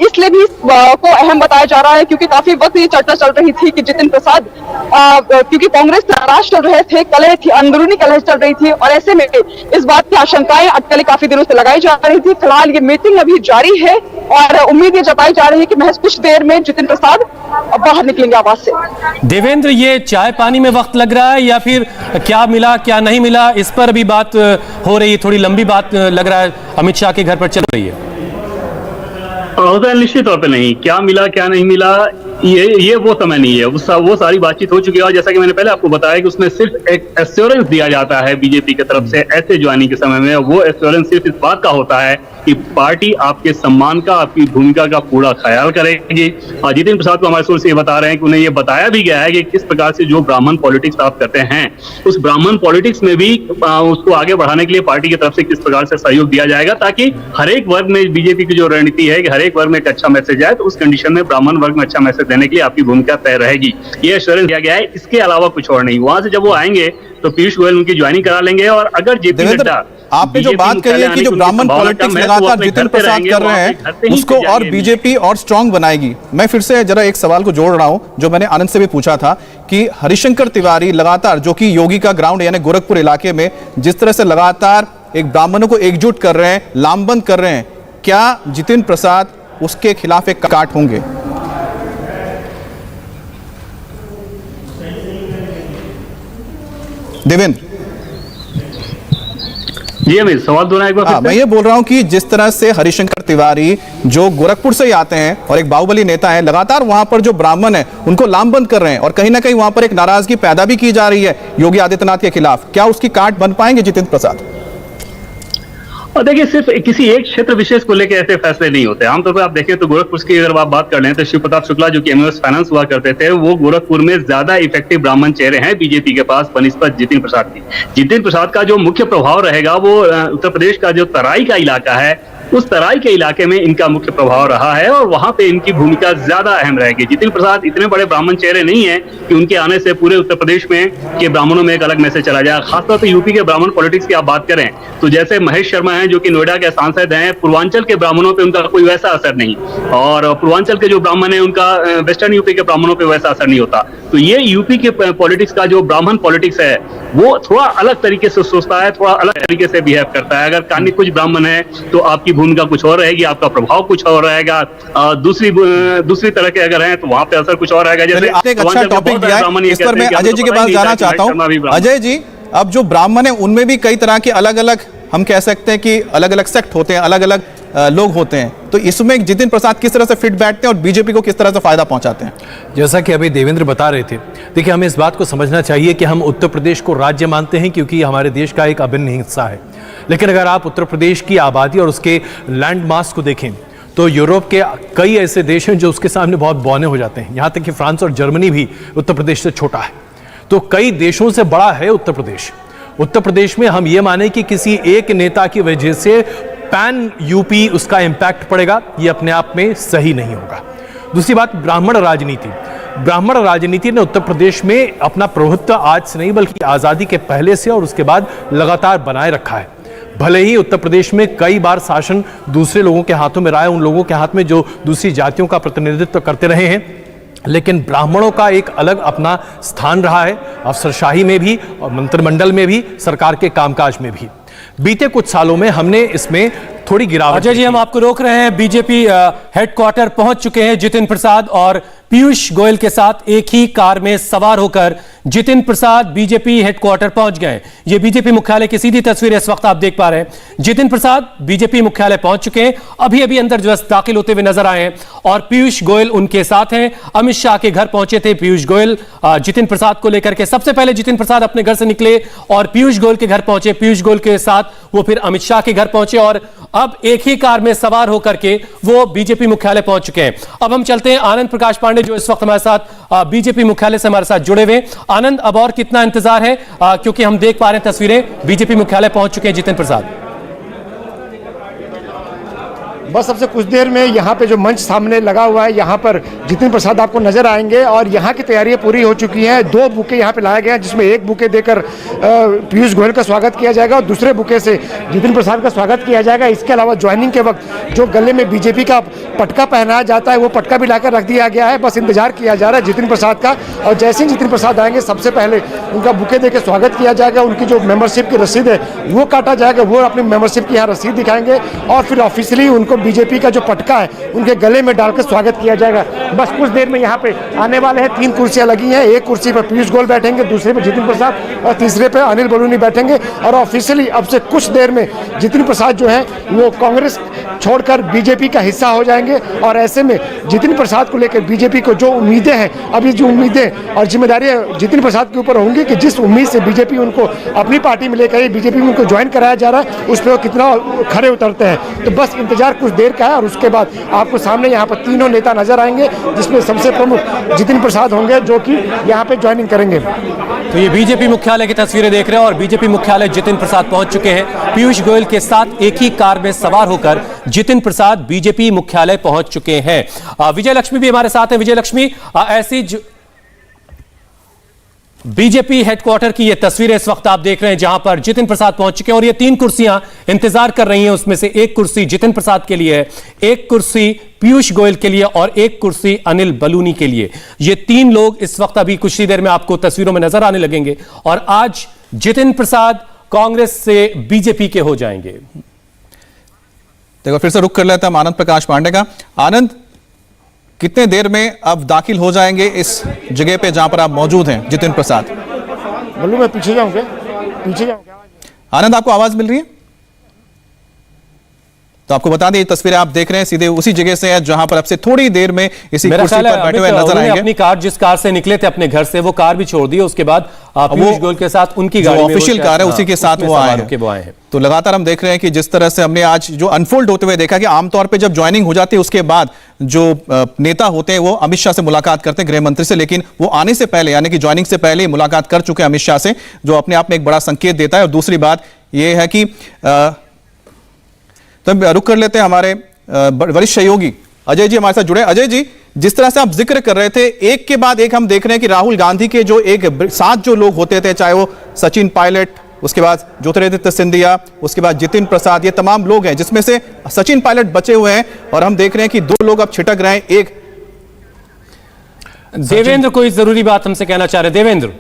इसलिए भी को अहम बताया जा रहा है क्योंकि काफी वक्त ये चर्चा चल रही थी कि जितिन प्रसाद क्योंकि कांग्रेस नाराज चल रहे थे, कलह थी, अंदरूनी कलह चल रही थी और ऐसे में इस बात की आशंकाएं अटकलें काफी दिनों से लगाई जा रही थी। फिलहाल ये मीटिंग अभी जारी है और उम्मीद ये जताई जा रही है कि महज कुछ देर में जितिन प्रसाद बाहर निकलेंगे आवास से। देवेंद्र, ये चाय पानी में वक्त लग रहा है या फिर क्या मिला क्या नहीं मिला, इस पर भी बात हो रही है, थोड़ी लंबी बात लग रहा है अमित शाह के घर पर चल रही है? निश्चित तौर पे नहीं, क्या मिला क्या नहीं मिला ये वो समय नहीं है, वो सारी बातचीत हो चुकी है। और जैसा कि मैंने पहले आपको बताया कि उसमें सिर्फ एक एश्योरेंस दिया जाता है बीजेपी की तरफ से ऐसे ज्वाइनिंग के समय में, वो एश्योरेंस सिर्फ इस बात का होता है कि पार्टी आपके सम्मान का, आपकी भूमिका का पूरा ख्याल करेगी। और जितिन प्रसाद को हमारे सोर्स ये बता रहे हैं कि उन्हें ये बताया भी गया है कि किस प्रकार से जो ब्राह्मण पॉलिटिक्स आप करते हैं उस ब्राह्मण पॉलिटिक्स में भी उसको आगे बढ़ाने के लिए पार्टी की तरफ से किस प्रकार से सहयोग दिया जाएगा ताकि हर एक वर्ग में बीजेपी की जो रणनीति है कि हर एक वर्ग में एक अच्छा मैसेज आए, तो उस कंडीशन में ब्राह्मण वर्ग में अच्छा मैसेज देने के लिए आपकी भूमिका तय रहेगी, ये एश्योरेंस दिया गया है। इसके अलावा कुछ और नहीं। वहां से जब वो आएंगे तो पीयूष गोयल उनकी ज्वाइनिंग करा लेंगे और अगर जेपी नड्डा, आपने जो बात कही है कि जो ब्राह्मण पॉलिटिक्स लगातार जितिन प्रसाद कर रहे हैं उसको और बीजेपी और स्ट्रांग बनाएगी। मैं फिर से जरा एक सवाल को जोड़ रहा हूं जो मैंने आनंद से भी पूछा था कि हरिशंकर तिवारी लगातार, जो कि योगी का ग्राउंड यानी गोरखपुर इलाके में जिस तरह से लगातार एक ब्राह्मणों को एकजुट कर रहे हैं, लामबंद कर रहे हैं, क्या जितिन प्रसाद उसके खिलाफ एक काट होंगे? देवेंद्र जी अमित, सवाल दोहराएं एक बार। मैं ये बोल रहा हूं कि जिस तरह से हरिशंकर तिवारी जो गोरखपुर से ही आते हैं और एक बाहुबली नेता हैं, लगातार वहां पर जो ब्राह्मण हैं उनको लामबंद कर रहे हैं और कहीं ना कहीं वहां पर एक नाराजगी पैदा भी की जा रही है योगी आदित्यनाथ के खिलाफ, क्या उसकी काट बन पाएंगे जितिन प्रसाद? और देखिए, सिर्फ किसी एक क्षेत्र विशेष को लेकर ऐसे फैसले नहीं होते। आमतौर पर आप देखें तो गोरखपुर की अगर आप बात कर लें तो शिव प्रताप शुक्ला जो कि MOS फाइनेंस हुआ करते थे, वो गोरखपुर में ज्यादा इफेक्टिव ब्राह्मण चेहरे हैं बीजेपी के पास बनिस्बत जितिन प्रसाद की। जितिन प्रसाद का जो मुख्य प्रभाव रहेगा वो उत्तर प्रदेश का जो तराई का इलाका है उस तराई के इलाके में इनका मुख्य प्रभाव रहा है और वहां पे इनकी भूमिका ज्यादा अहम रहेगी। जितिन प्रसाद इतने बड़े ब्राह्मण चेहरे नहीं है कि उनके आने से पूरे उत्तर प्रदेश में के ब्राह्मणों में एक अलग मैसेज चला जाए। खासतौर पर यूपी के ब्राह्मण पॉलिटिक्स की आप बात करें तो जैसे महेश शर्मा हैं जो कि नोएडा के सांसद हैं, पूर्वांचल के ब्राह्मणों पे उनका कोई वैसा असर नहीं, और पूर्वांचल के जो ब्राह्मण है उनका वेस्टर्न यूपी के ब्राह्मणों पे वैसा असर नहीं होता। तो ये यूपी के पॉलिटिक्स का जो ब्राह्मण पॉलिटिक्स है वो थोड़ा अलग तरीके से सोचता है, थोड़ा अलग तरीके से बिहेव करता है। अगर कानी कुछ ब्राह्मण है तो आपकी भूमिका कुछ और रहेगी, आपका प्रभाव कुछ और रहेगा। दूसरी तरह के अगर हैं तो वहां पे असर कुछ और रहेगा। जैसे आपने एक अच्छा टॉपिक दिया है, इस पर मैं अजय जी के पास जाना चाहता हूं। अजय जी, अब जो ब्राह्मण है उनमें भी कई तरह के अलग अलग, हम कह सकते हैं कि अलग अलग सेक्ट होते हैं, अलग अलग लोग होते हैं, तो इसमें जितिन प्रसाद किस तरह से फिट बैठते हैं और बीजेपी को किस तरह से फायदा पहुंचाते हैं? जैसा कि अभी देवेंद्र बता रहे थे, देखिए हमें इस बात को समझना चाहिए कि हम उत्तर प्रदेश को राज्य मानते हैं क्योंकि हमारे देश का एक अभिन्न हिस्सा है। लेकिन अगर आप उत्तर प्रदेश की आबादी और उसके लैंड मास को देखें तो यूरोप के कई ऐसे देश हैं जो उसके सामने बहुत बौने हो जाते हैं। यहाँ तक कि फ्रांस और जर्मनी भी उत्तर प्रदेश से छोटा है। तो कई देशों से बड़ा है उत्तर प्रदेश। उत्तर प्रदेश में हम ये माने कि किसी एक नेता की वजह से पैन यूपी उसका इंपैक्ट पड़ेगा, ये अपने आप में सही नहीं होगा। दूसरी बात, ब्राह्मण राजनीति ने उत्तर प्रदेश में अपना प्रभुत्व आज से नहीं बल्कि आजादी के पहले से और उसके बाद लगातार बनाए रखा है। भले ही उत्तर प्रदेश में कई बार शासन दूसरे लोगों के हाथों में रहा है, उन लोगों के हाथ में जो दूसरी जातियों का प्रतिनिधित्व करते रहे हैं, लेकिन ब्राह्मणों का एक अलग अपना स्थान रहा है, अफसरशाही में भी और मंत्रिमंडल में भी, सरकार के कामकाज में भी। बीते कुछ सालों में हमने इसमें थोड़ी गिरावट। अजय जी, हम आपको रोक रहे हैं। बीजेपी हेडक्वार्टर पहुंच चुके हैं जितिन प्रसाद और पीयूष गोयल के साथ एक ही कार में सवार होकर जितिन प्रसाद बीजेपी हेडक्वार्टर पहुंच गए। ये बीजेपी मुख्यालय की सीधी तस्वीर इस वक्त आप देख पा रहे हैं। जितिन प्रसाद बीजेपी मुख्यालय पहुंच चुके हैं, अभी अभी अंदर जस्ट दाखिल होते हुए नजर आए हैं और पीयूष गोयल उनके साथ हैं। अमित शाह के घर पहुंचे थे पीयूष गोयल जितिन प्रसाद को लेकर के। सबसे पहले जितिन प्रसाद अपने घर से निकले और पीयूष गोयल के घर पहुंचे। पीयूष गोयल के साथ वो फिर अमित शाह के घर पहुंचे और अब एक ही कार में सवार होकर के वो बीजेपी मुख्यालय पहुंच चुके हैं। अब हम चलते हैं आनंद प्रकाश पांडे जो इस वक्त हमारे साथ बीजेपी मुख्यालय से हमारे साथ जुड़े हुए। आनंद, अब और कितना इंतजार है, क्योंकि हम देख पा रहे हैं तस्वीरें, बीजेपी मुख्यालय पहुंच चुके हैं जितिन प्रसाद। बस सबसे कुछ देर में यहाँ पे जो मंच सामने लगा हुआ है यहाँ पर जितिन प्रसाद आपको नजर आएंगे और यहाँ की तैयारियां पूरी हो चुकी हैं। 2 बुके यहाँ पे लाए गए हैं जिसमें एक बुके देकर पीयूष गोयल का स्वागत किया जाएगा और दूसरे बुके से जितिन प्रसाद का स्वागत किया जाएगा। इसके अलावा ज्वाइनिंग के वक्त जो गले में बीजेपी का पटका पहनाया जाता है वो पटका भी लाकर रख दिया गया है। बस इंतजार किया जा रहा है जितिन प्रसाद का और जैसे ही जितिन प्रसाद आएंगे सबसे पहले उनका बुके देकर स्वागत किया जाएगा। उनकी जो मेंबरशिप की रसीद है वो काटा जाएगा, वो अपनी मेंबरशिप की यहाँ रसीद दिखाएंगे और फिर ऑफिशियली उनको बीजेपी का जो पटका है उनके गले में डालकर स्वागत किया जाएगा। बस कुछ देर में यहाँ पे आने वाले हैं। 3 कुर्सियां लगी हैं, एक कुर्सी पर पीयूष गोयल बैठेंगे, दूसरे पे जितिन प्रसाद और तीसरे पे अनिल बलूनी बैठेंगे और ऑफिशियली अब से कुछ देर में जितिन प्रसाद जो है वो कांग्रेस छोड़कर बीजेपी का हिस्सा हो जाएंगे। और ऐसे में जितिन प्रसाद को लेकर बीजेपी को जो उम्मीदें हैं, अभी जो उम्मीदें और जिम्मेदारियां जितिन प्रसाद के ऊपर होंगी कि जिस उम्मीद से बीजेपी उनको अपनी पार्टी में लेकर बीजेपी में उनको ज्वाइन कराया जा रहा है उस पर वो कितना खरे उतरते हैं। तो बस इंतजार कुछ देर का है और उसके बाद आपको सामने यहाँ पर 3 नेता नजर आएंगे जिसमें सबसे प्रमुख जितिन प्रसाद होंगे जो कि यहाँ पे ज्वाइनिंग करेंगे। तो ये बीजेपी मुख्यालय की तस्वीरें देख रहे हैं और बीजेपी मुख्यालय जितिन प्रसाद पहुंच चुके हैं। पीयूष गोयल के साथ एक ही कार में सवार होकर जितिन प्रसाद बीजेपी मुख्यालय पहुंच चुके हैं। विजय लक्ष्मी भी हमारे साथ हैं। विजय लक्ष्मी, ऐसी बीजेपी हेडक्वार्टर की ये तस्वीरें इस वक्त आप देख रहे हैं जहां पर जितिन प्रसाद पहुंच चुके हैं और ये 3 कुर्सियां इंतजार कर रही हैं। उसमें से एक कुर्सी जितिन प्रसाद के लिए है, एक कुर्सी पीयूष गोयल के लिए और एक कुर्सी अनिल बलूनी के लिए। ये 3 लोग इस वक्त अभी कुछ ही देर में आपको तस्वीरों में नजर आने लगेंगे और आज जितिन प्रसाद कांग्रेस से बीजेपी के हो जाएंगे। देखो, फिर से रुक कर लेता हम आनंद प्रकाश पांडे का। आनंद, कितने देर में अब दाखिल हो जाएंगे इस जगह पे जहां पर आप मौजूद हैं जितिन प्रसाद? बोलूं मैं पीछे जाऊं क्या? पीछे जाऊं क्या? आनंद, आपको आवाज मिल रही है? तो आपको बता दें ये तस्वीरें आप देख रहे हैं सीधे उसी जगह से है जहां पर अब से थोड़ी देर में इसी कुर्सी पर बैठे हुए नजर आएंगे। अपनी कार, जिस कार से निकले थे अपने घर से, वो कार भी छोड़ दी, उसके बाद पीयूष गोयल के साथ उनकी गाड़ी में ऑफिशियल कार है उसी के साथ वो आए हैं। तो लगातार हम देख रहे हैं कि जिस तरह से हमने आज जो अनफोल्ड होते हुए देखा कि आमतौर पे जब ज्वाइनिंग हो जाती है उसके बाद जो नेता होते हैं वो अमित शाह से मुलाकात करते हैं, गृह मंत्री से, लेकिन वो आने से पहले यानी कि ज्वाइनिंग से पहले मुलाकात कर चुके हैं अमित शाह से, जो अपने आप में एक बड़ा संकेत देता है। और दूसरी बात यह है कि तो हम रुक कर लेते हैं हमारे वरिष्ठ सहयोगी अजय जी हमारे साथ जुड़े। अजय जी, जिस तरह से आप जिक्र कर रहे थे, एक के बाद एक हम देख रहे हैं कि राहुल गांधी के जो एक साथ जो लोग होते थे, चाहे वो सचिन पायलट, उसके बाद ज्योतिरादित्य सिंधिया, उसके बाद जितिन प्रसाद, ये तमाम लोग हैं, जिसमें से सचिन पायलट बचे हुए हैं और हम देख रहे हैं कि दो लोग अब छिटक रहे हैं। एक देवेंद्र कोई जरूरी बात हमसे कहना चाह रहे हैं। देवेंद्र,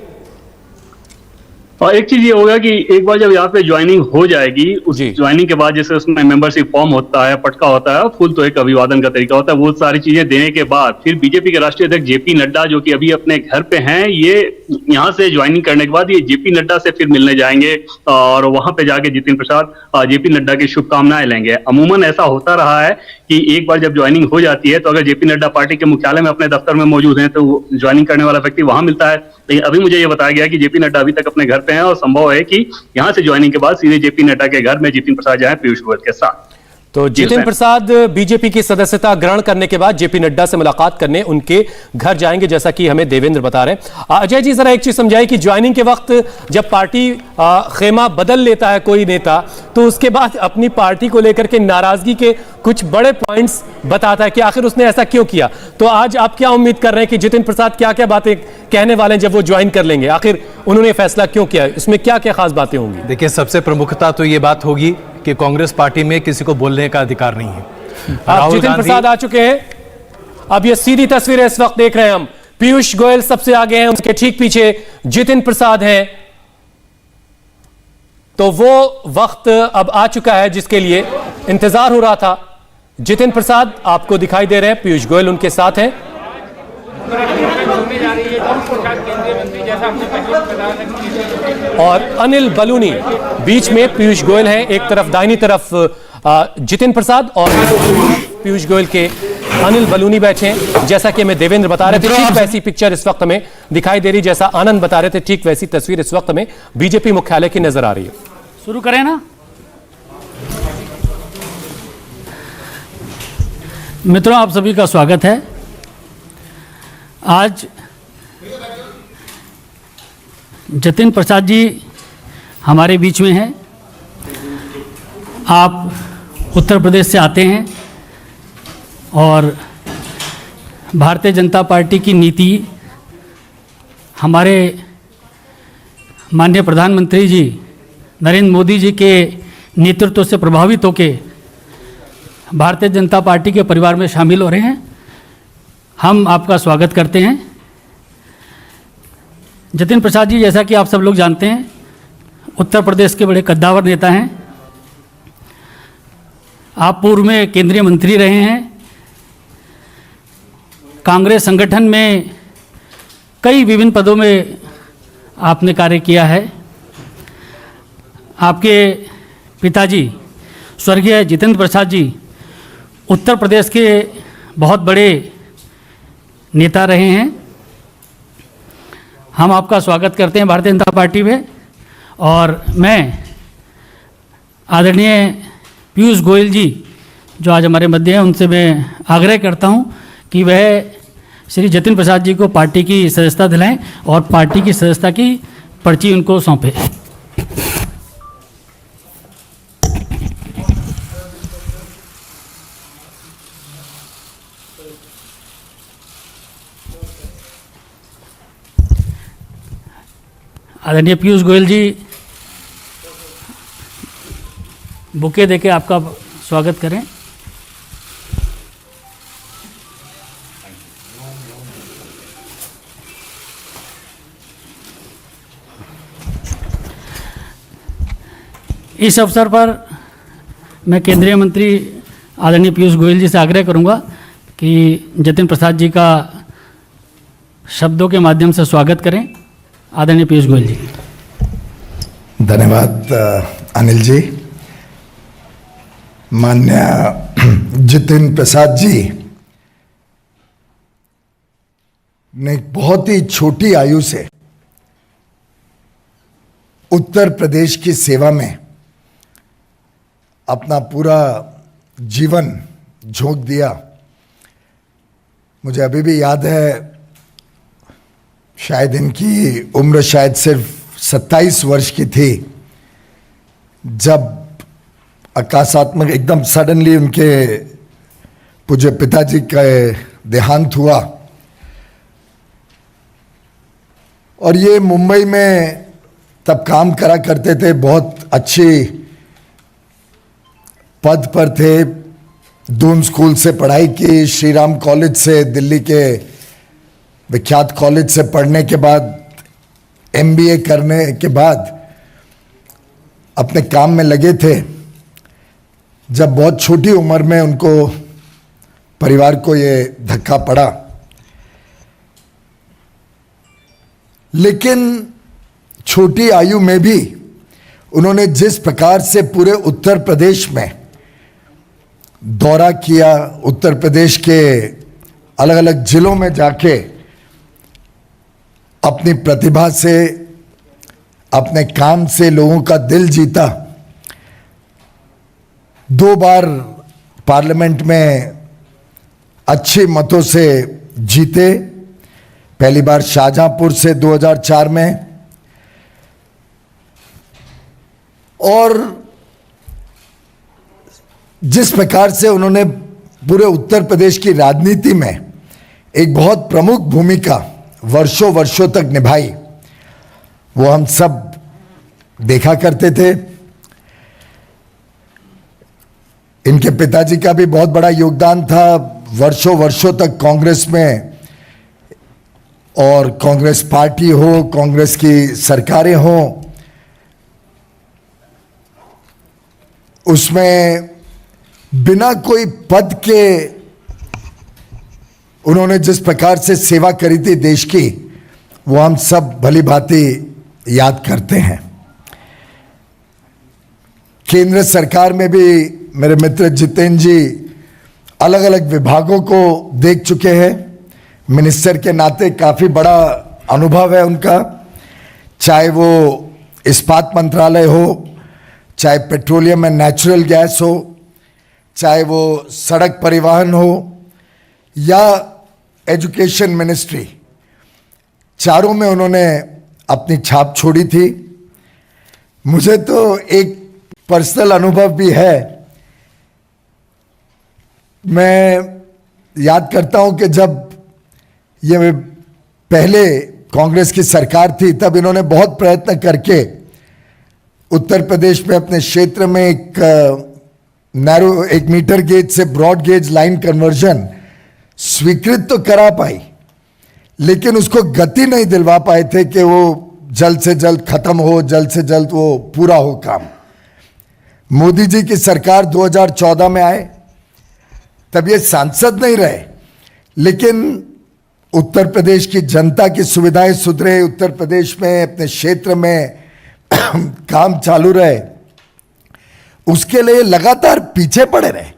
और एक चीज ये होगा कि एक बार जब यहाँ पे ज्वाइनिंग हो जाएगी, उस जी। ज्वाइनिंग के बाद जैसे उसमें मेंबरशिप फॉर्म होता है, पटका होता है, फुल तो एक अभिवादन का तरीका होता है, वो सारी चीजें देने के बाद फिर बीजेपी के राष्ट्रीय अध्यक्ष जेपी नड्डा, जो कि अभी अपने घर पे हैं, ये यहाँ से ज्वाइनिंग करने के बाद ये जेपी नड्डा से फिर मिलने जाएंगे और वहां पे जाके जितिन प्रसाद जेपी नड्डा की शुभकामनाएं लेंगे। अमूमन ऐसा होता रहा है कि एक बार जब ज्वाइनिंग हो जाती है तो अगर जेपी नड्डा पार्टी के मुख्यालय में अपने दफ्तर में मौजूद हैं तो ज्वाइनिंग करने वाला व्यक्ति वहां मिलता है। लेकिन अभी मुझे ये बताया गया कि जेपी नड्डा अभी तक अपने घर पे हैं और संभव है कि यहां से ज्वाइनिंग के बाद सीधे जेपी नड्डा के घर में जितिन प्रसाद जाए पीयूष गोयल के साथ। तो जितिन प्रसाद बीजेपी की सदस्यता ग्रहण करने के बाद जेपी नड्डा से मुलाकात करने उनके घर जाएंगे, जैसा कि हमें देवेंद्र बता रहे हैं। अजय जी, जरा एक चीज समझाइए कि ज्वाइनिंग के वक्त जब पार्टी खेमा बदल लेता है कोई नेता, तो उसके बाद अपनी पार्टी को लेकर के नाराजगी के कुछ बड़े पॉइंट्स बताता है कि आखिर उसने ऐसा क्यों किया। तो आज आप क्या उम्मीद कर रहे हैं कि जितिन प्रसाद क्या क्या बातें कहने वाले हैं जब वो ज्वाइन कर लेंगे? आखिर उन्होंने फैसला क्यों किया, इसमें क्या क्या खास बातें होंगी? देखिए, सबसे प्रमुखता तो ये बात होगी कि कांग्रेस पार्टी में किसी को बोलने का अधिकार नहीं है। अब जितिन प्रसाद आ चुके हैं। अब ये सीधी तस्वीरें इस वक्त देख रहे हैं हम। पीयूष गोयल सबसे आगे हैं, उसके ठीक पीछे जितिन प्रसाद हैं। तो वो वक्त अब आ चुका है जिसके लिए इंतजार हो रहा था। जितिन प्रसाद आपको दिखाई दे रहे हैं, पीयूष गोयल उनके साथ हैं। और अनिल बलूनी बीच में पीयूष गोयल हैं, एक तरफ दाहिनी तरफ जितिन प्रसाद और पीयूष गोयल के अनिल बलूनी बैठे हैं। जैसा कि हमें देवेंद्र बता रहे थे, ठीक वैसी पिक्चर इस वक्त हमें दिखाई दे रही, जैसा आनंद बता रहे थे, ठीक वैसी तस्वीर इस वक्त हमें बीजेपी मुख्यालय की नजर आ रही है। शुरू करें ना। मित्रों, आप सभी का स्वागत है। आज जितिन प्रसाद जी हमारे बीच में हैं। आप उत्तर प्रदेश से आते हैं और भारतीय जनता पार्टी की नीति, हमारे माननीय प्रधानमंत्री जी नरेंद्र मोदी जी के नेतृत्व से प्रभावित होकर भारतीय जनता पार्टी के परिवार में शामिल हो रहे हैं। हम आपका स्वागत करते हैं। जितिन प्रसाद जी, जैसा कि आप सब लोग जानते हैं, उत्तर प्रदेश के बड़े कद्दावर नेता हैं। आप पूर्व में केंद्रीय मंत्री रहे हैं। कांग्रेस संगठन में कई विभिन्न पदों में आपने कार्य किया है। आपके पिताजी स्वर्गीय जितेंद्र प्रसाद जी उत्तर प्रदेश के बहुत बड़े नेता रहे हैं। हम आपका स्वागत करते हैं भारतीय जनता पार्टी में। और मैं आदरणीय पीयूष गोयल जी जो आज हमारे मध्य हैं, उनसे मैं आग्रह करता हूं कि वह श्री जितिन प्रसाद जी को पार्टी की सदस्यता दिलाएं और पार्टी की सदस्यता की पर्ची उनको सौंपें। आदरणीय पीयूष गोयल जी बुके देके आपका स्वागत करें। इस अवसर पर मैं केंद्रीय मंत्री आदरणीय पीयूष गोयल जी से आग्रह करूंगा कि जितिन प्रसाद जी का शब्दों के माध्यम से स्वागत करें। आदरणीय पीयूष गोयल जी। धन्यवाद अनिल जी। माननीय जितिन प्रसाद जी ने बहुत ही छोटी आयु से उत्तर प्रदेश की सेवा में अपना पूरा जीवन झोंक दिया। मुझे अभी भी याद है, शायद इनकी उम्र शायद सिर्फ 27 वर्ष की थी जब आकाशात्मक एकदम सडनली उनके पूज्य पिताजी का देहांत हुआ और ये मुंबई में तब काम करा करते थे, बहुत अच्छी पद पर थे। दून स्कूल से पढ़ाई की, श्री राम कॉलेज से, दिल्ली के विख्यात कॉलेज से पढ़ने के बाद MBA करने के बाद अपने काम में लगे थे। जब बहुत छोटी उम्र में उनको परिवार को ये धक्का पड़ा, लेकिन छोटी आयु में भी उन्होंने जिस प्रकार से पूरे उत्तर प्रदेश में दौरा किया, उत्तर प्रदेश के अलग अलग जिलों में जाके अपनी प्रतिभा से, अपने काम से लोगों का दिल जीता। 2 बार पार्लियामेंट में अच्छे मतों से जीते, पहली बार शाहजहांपुर से 2004 में, और जिस प्रकार से उन्होंने पूरे उत्तर प्रदेश की राजनीति में एक बहुत प्रमुख भूमिका वर्षों वर्षों तक निभाई, वो हम सब देखा करते थे। इनके पिताजी का भी बहुत बड़ा योगदान था वर्षों वर्षों तक कांग्रेस में, और कांग्रेस पार्टी हो, कांग्रेस की सरकारें हों, उसमें बिना कोई पद के उन्होंने जिस प्रकार से सेवा करी थी देश की, वो हम सब भली भांति याद करते हैं। केंद्र सरकार में भी मेरे मित्र जितेंद्र जी अलग अलग विभागों को देख चुके हैं। मिनिस्टर के नाते काफ़ी बड़ा अनुभव है उनका, चाहे वो इस्पात मंत्रालय हो, चाहे पेट्रोलियम एंड नेचुरल गैस हो, चाहे वो सड़क परिवहन हो या एजुकेशन मिनिस्ट्री, चारों में उन्होंने अपनी छाप छोड़ी थी। मुझे तो एक पर्सनल अनुभव भी है। मैं याद करता हूं कि जब ये पहले कांग्रेस की सरकार थी, तब इन्होंने बहुत प्रयत्न करके उत्तर प्रदेश में अपने क्षेत्र में एक मीटर गेज से ब्रॉड गेज लाइन कन्वर्जन स्वीकृत तो करा पाई, लेकिन उसको गति नहीं दिलवा पाए थे कि वो जल्द से जल्द खत्म हो, जल्द से जल्द वो पूरा हो काम। मोदी जी की सरकार 2014 में आए, तब ये सांसद नहीं रहे, लेकिन उत्तर प्रदेश की जनता की सुविधाएं सुधरे, उत्तर प्रदेश में अपने क्षेत्र में काम चालू रहे, उसके लिए लगातार पीछे पड़े रहे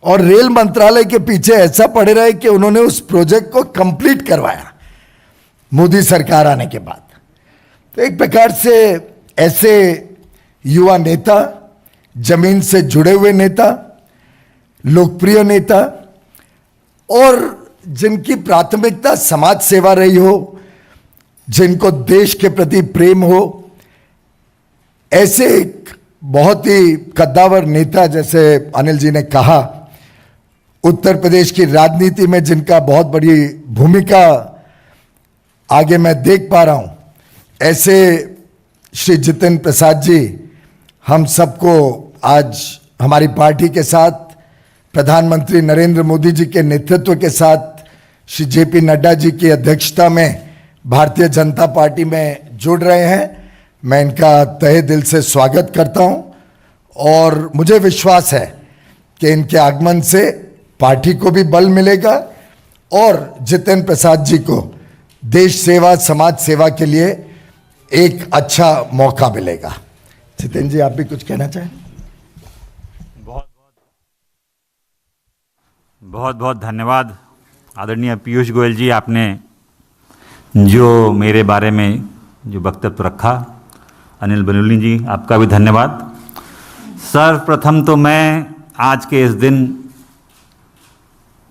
और रेल मंत्रालय के पीछे ऐसा पड़े रहे कि उन्होंने उस प्रोजेक्ट को कंप्लीट करवाया मोदी सरकार आने के बाद। तो एक प्रकार से ऐसे युवा नेता, जमीन से जुड़े हुए नेता, लोकप्रिय नेता और जिनकी प्राथमिकता समाज सेवा रही हो, जिनको देश के प्रति प्रेम हो, ऐसे एक बहुत ही कद्दावर नेता, जैसे अनिल जी ने कहा, उत्तर प्रदेश की राजनीति में जिनका बहुत बड़ी भूमिका आगे मैं देख पा रहा हूं, ऐसे श्री जितेंद्र प्रसाद जी हम सबको आज हमारी पार्टी के साथ, प्रधानमंत्री नरेंद्र मोदी जी के नेतृत्व के साथ, श्री JP नड्डा जी की अध्यक्षता में भारतीय जनता पार्टी में जुड़ रहे हैं। मैं इनका तहे दिल से स्वागत करता हूं और मुझे विश्वास है कि इनके आगमन से पार्टी को भी बल मिलेगा और जितेंद्र प्रसाद जी को देश सेवा, समाज सेवा के लिए एक अच्छा मौका मिलेगा। जितेंद्र जी, आप भी कुछ कहना चाहें? बहुत बहुत धन्यवाद आदरणीय पीयूष गोयल जी, आपने जो मेरे बारे में जो वक्तव्य रखा। अनिल बलूनी जी, आपका भी धन्यवाद। सर्वप्रथम तो मैं आज के इस दिन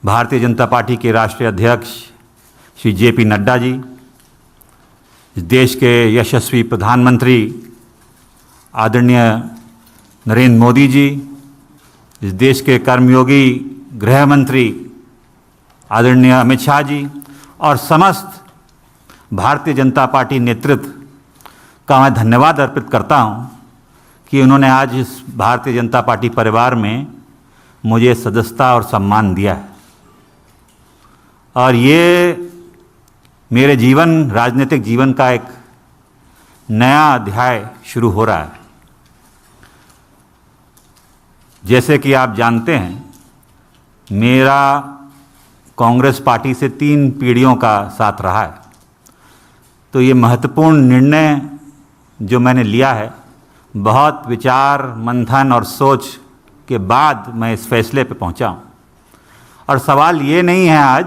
भारतीय जनता पार्टी के राष्ट्रीय अध्यक्ष श्री JP नड्डा जी, देश के यशस्वी प्रधानमंत्री आदरणीय नरेंद्र मोदी जी, इस देश के कर्मयोगी गृह मंत्री आदरणीय अमित शाह जी और समस्त भारतीय जनता पार्टी नेतृत्व का मैं धन्यवाद अर्पित करता हूं कि उन्होंने आज इस भारतीय जनता पार्टी परिवार में मुझे सदस्यता और सम्मान दिया है। और ये मेरे राजनीतिक जीवन का एक नया अध्याय शुरू हो रहा है। जैसे कि आप जानते हैं, मेरा कांग्रेस पार्टी से 3 पीढ़ियों का साथ रहा है। तो ये महत्वपूर्ण निर्णय जो मैंने लिया है, बहुत विचार मंथन और सोच के बाद मैं इस फैसले पे पहुंचा हूं। और सवाल ये नहीं है आज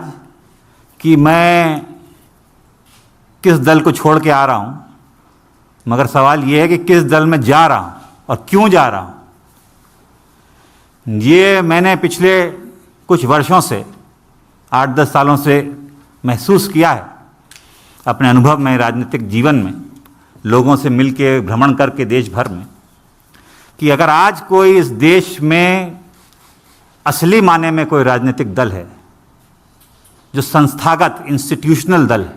कि मैं किस दल को छोड़ के आ रहा हूं, मगर सवाल ये है कि किस दल में जा रहा हूं और क्यों जा रहा हूं। ये मैंने पिछले कुछ वर्षों से 8-10 सालों से महसूस किया है अपने अनुभव में, राजनीतिक जीवन में, लोगों से मिलके भ्रमण करके देश भर में, कि अगर आज कोई इस देश में असली माने में कोई राजनीतिक दल है जो संस्थागत इंस्टीट्यूशनल दल है,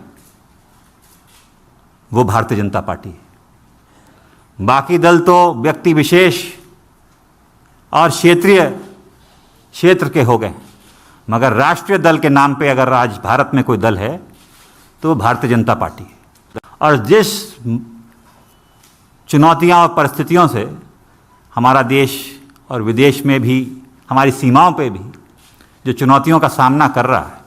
वो भारतीय जनता पार्टी है। बाकी दल तो व्यक्ति विशेष और क्षेत्र के हो गए, मगर राष्ट्रीय दल के नाम पे अगर आज भारत में कोई दल है तो भारतीय जनता पार्टी है। और जिस चुनौतियां और परिस्थितियों से हमारा देश और विदेश में भी, हमारी सीमाओं पे भी जो चुनौतियों का सामना कर रहा है,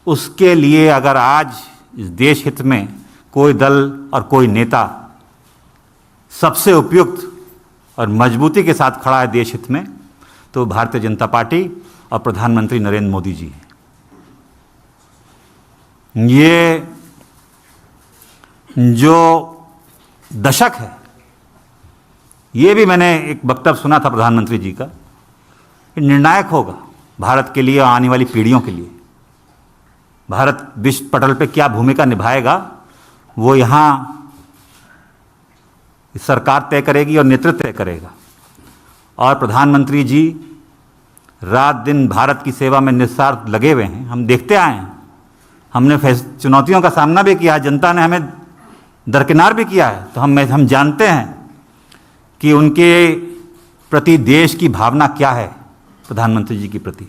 उसके लिए अगर आज इस देश हित में कोई दल और कोई नेता सबसे उपयुक्त और मजबूती के साथ खड़ा है देश हित में, तो भारतीय जनता पार्टी और प्रधानमंत्री नरेंद्र मोदी जी हैं। ये जो दशक है, ये भी मैंने एक वक्तव्य सुना था प्रधानमंत्री जी का, निर्णायक होगा भारत के लिए और आने वाली पीढ़ियों के लिए। भारत विश्व पटल पे क्या भूमिका निभाएगा वो यहाँ सरकार तय करेगी और नेतृत्व तय करेगा। और प्रधानमंत्री जी रात दिन भारत की सेवा में निस्वार्थ लगे हुए हैं। हम देखते आए हैं, हमने चुनौतियों का सामना भी किया है, जनता ने हमें दरकिनार भी किया है, तो हम जानते हैं कि उनके प्रति देश की भावना क्या है प्रधानमंत्री जी के प्रति।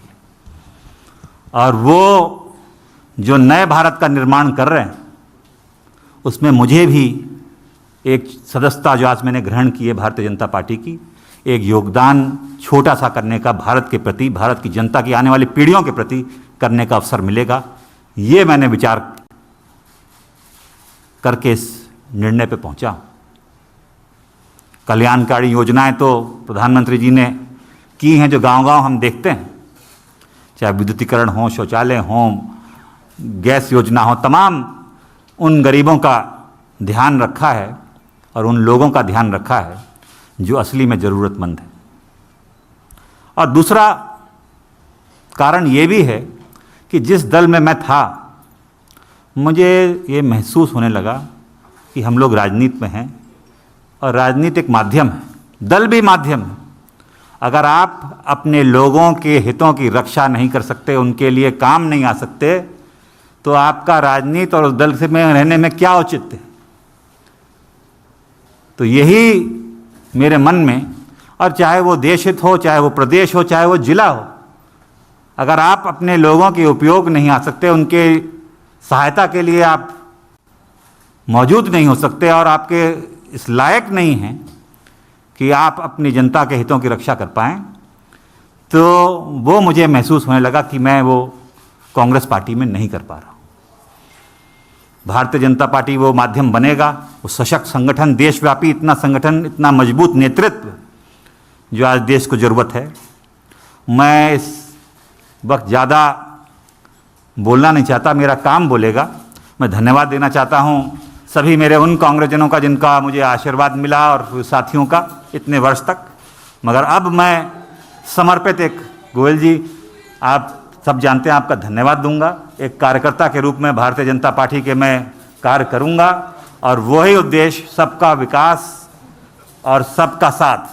और वो जो नए भारत का निर्माण कर रहे हैं, उसमें मुझे भी एक सदस्यता जो आज मैंने ग्रहण की है भारतीय जनता पार्टी की, एक योगदान छोटा सा करने का भारत के प्रति, भारत की जनता की आने वाली पीढ़ियों के प्रति करने का अवसर मिलेगा। ये मैंने विचार करके इस निर्णय पे पहुंचा हूं। कल्याणकारी योजनाएं तो प्रधानमंत्री जी ने की हैं, जो गांव-गांव हम देखते हैं, चाहे विद्युतीकरण हो, शौचालय हो, गैस योजना हो, तमाम उन गरीबों का ध्यान रखा है और उन लोगों का ध्यान रखा है जो असली में ज़रूरतमंद है। और दूसरा कारण ये भी है कि जिस दल में मैं था, मुझे ये महसूस होने लगा कि हम लोग राजनीति में हैं और राजनीति एक माध्यम है, दल भी माध्यम है। अगर आप अपने लोगों के हितों की रक्षा नहीं कर सकते, उनके लिए काम नहीं आ सकते, तो आपका राजनीति और उस दल से में रहने में क्या औचित्य है। तो यही मेरे मन में, और चाहे वो देश हित हो, चाहे वो प्रदेश हो, चाहे वो जिला हो, अगर आप अपने लोगों के उपयोग नहीं आ सकते, उनके सहायता के लिए आप मौजूद नहीं हो सकते और आपके इस लायक नहीं हैं कि आप अपनी जनता के हितों की रक्षा कर पाएं, तो वो मुझे महसूस होने लगा कि मैं वो कांग्रेस पार्टी में नहीं कर पा रहा हूं। भारतीय जनता पार्टी वो माध्यम बनेगा, वो सशक्त संगठन, देशव्यापी इतना संगठन, इतना मजबूत नेतृत्व जो आज देश को ज़रूरत है। मैं इस वक्त ज़्यादा बोलना नहीं चाहता, मेरा काम बोलेगा। मैं धन्यवाद देना चाहता हूँ सभी मेरे उन कांग्रेसजनों का जिनका मुझे आशीर्वाद मिला और साथियों का इतने वर्ष तक। मगर अब मैं समर्पित एक, गोयल जी आप सब जानते हैं, आपका धन्यवाद दूंगा। एक कार्यकर्ता के रूप में भारतीय जनता पार्टी के मैं कार्य करूंगा और वही उद्देश्य सबका विकास और सबका साथ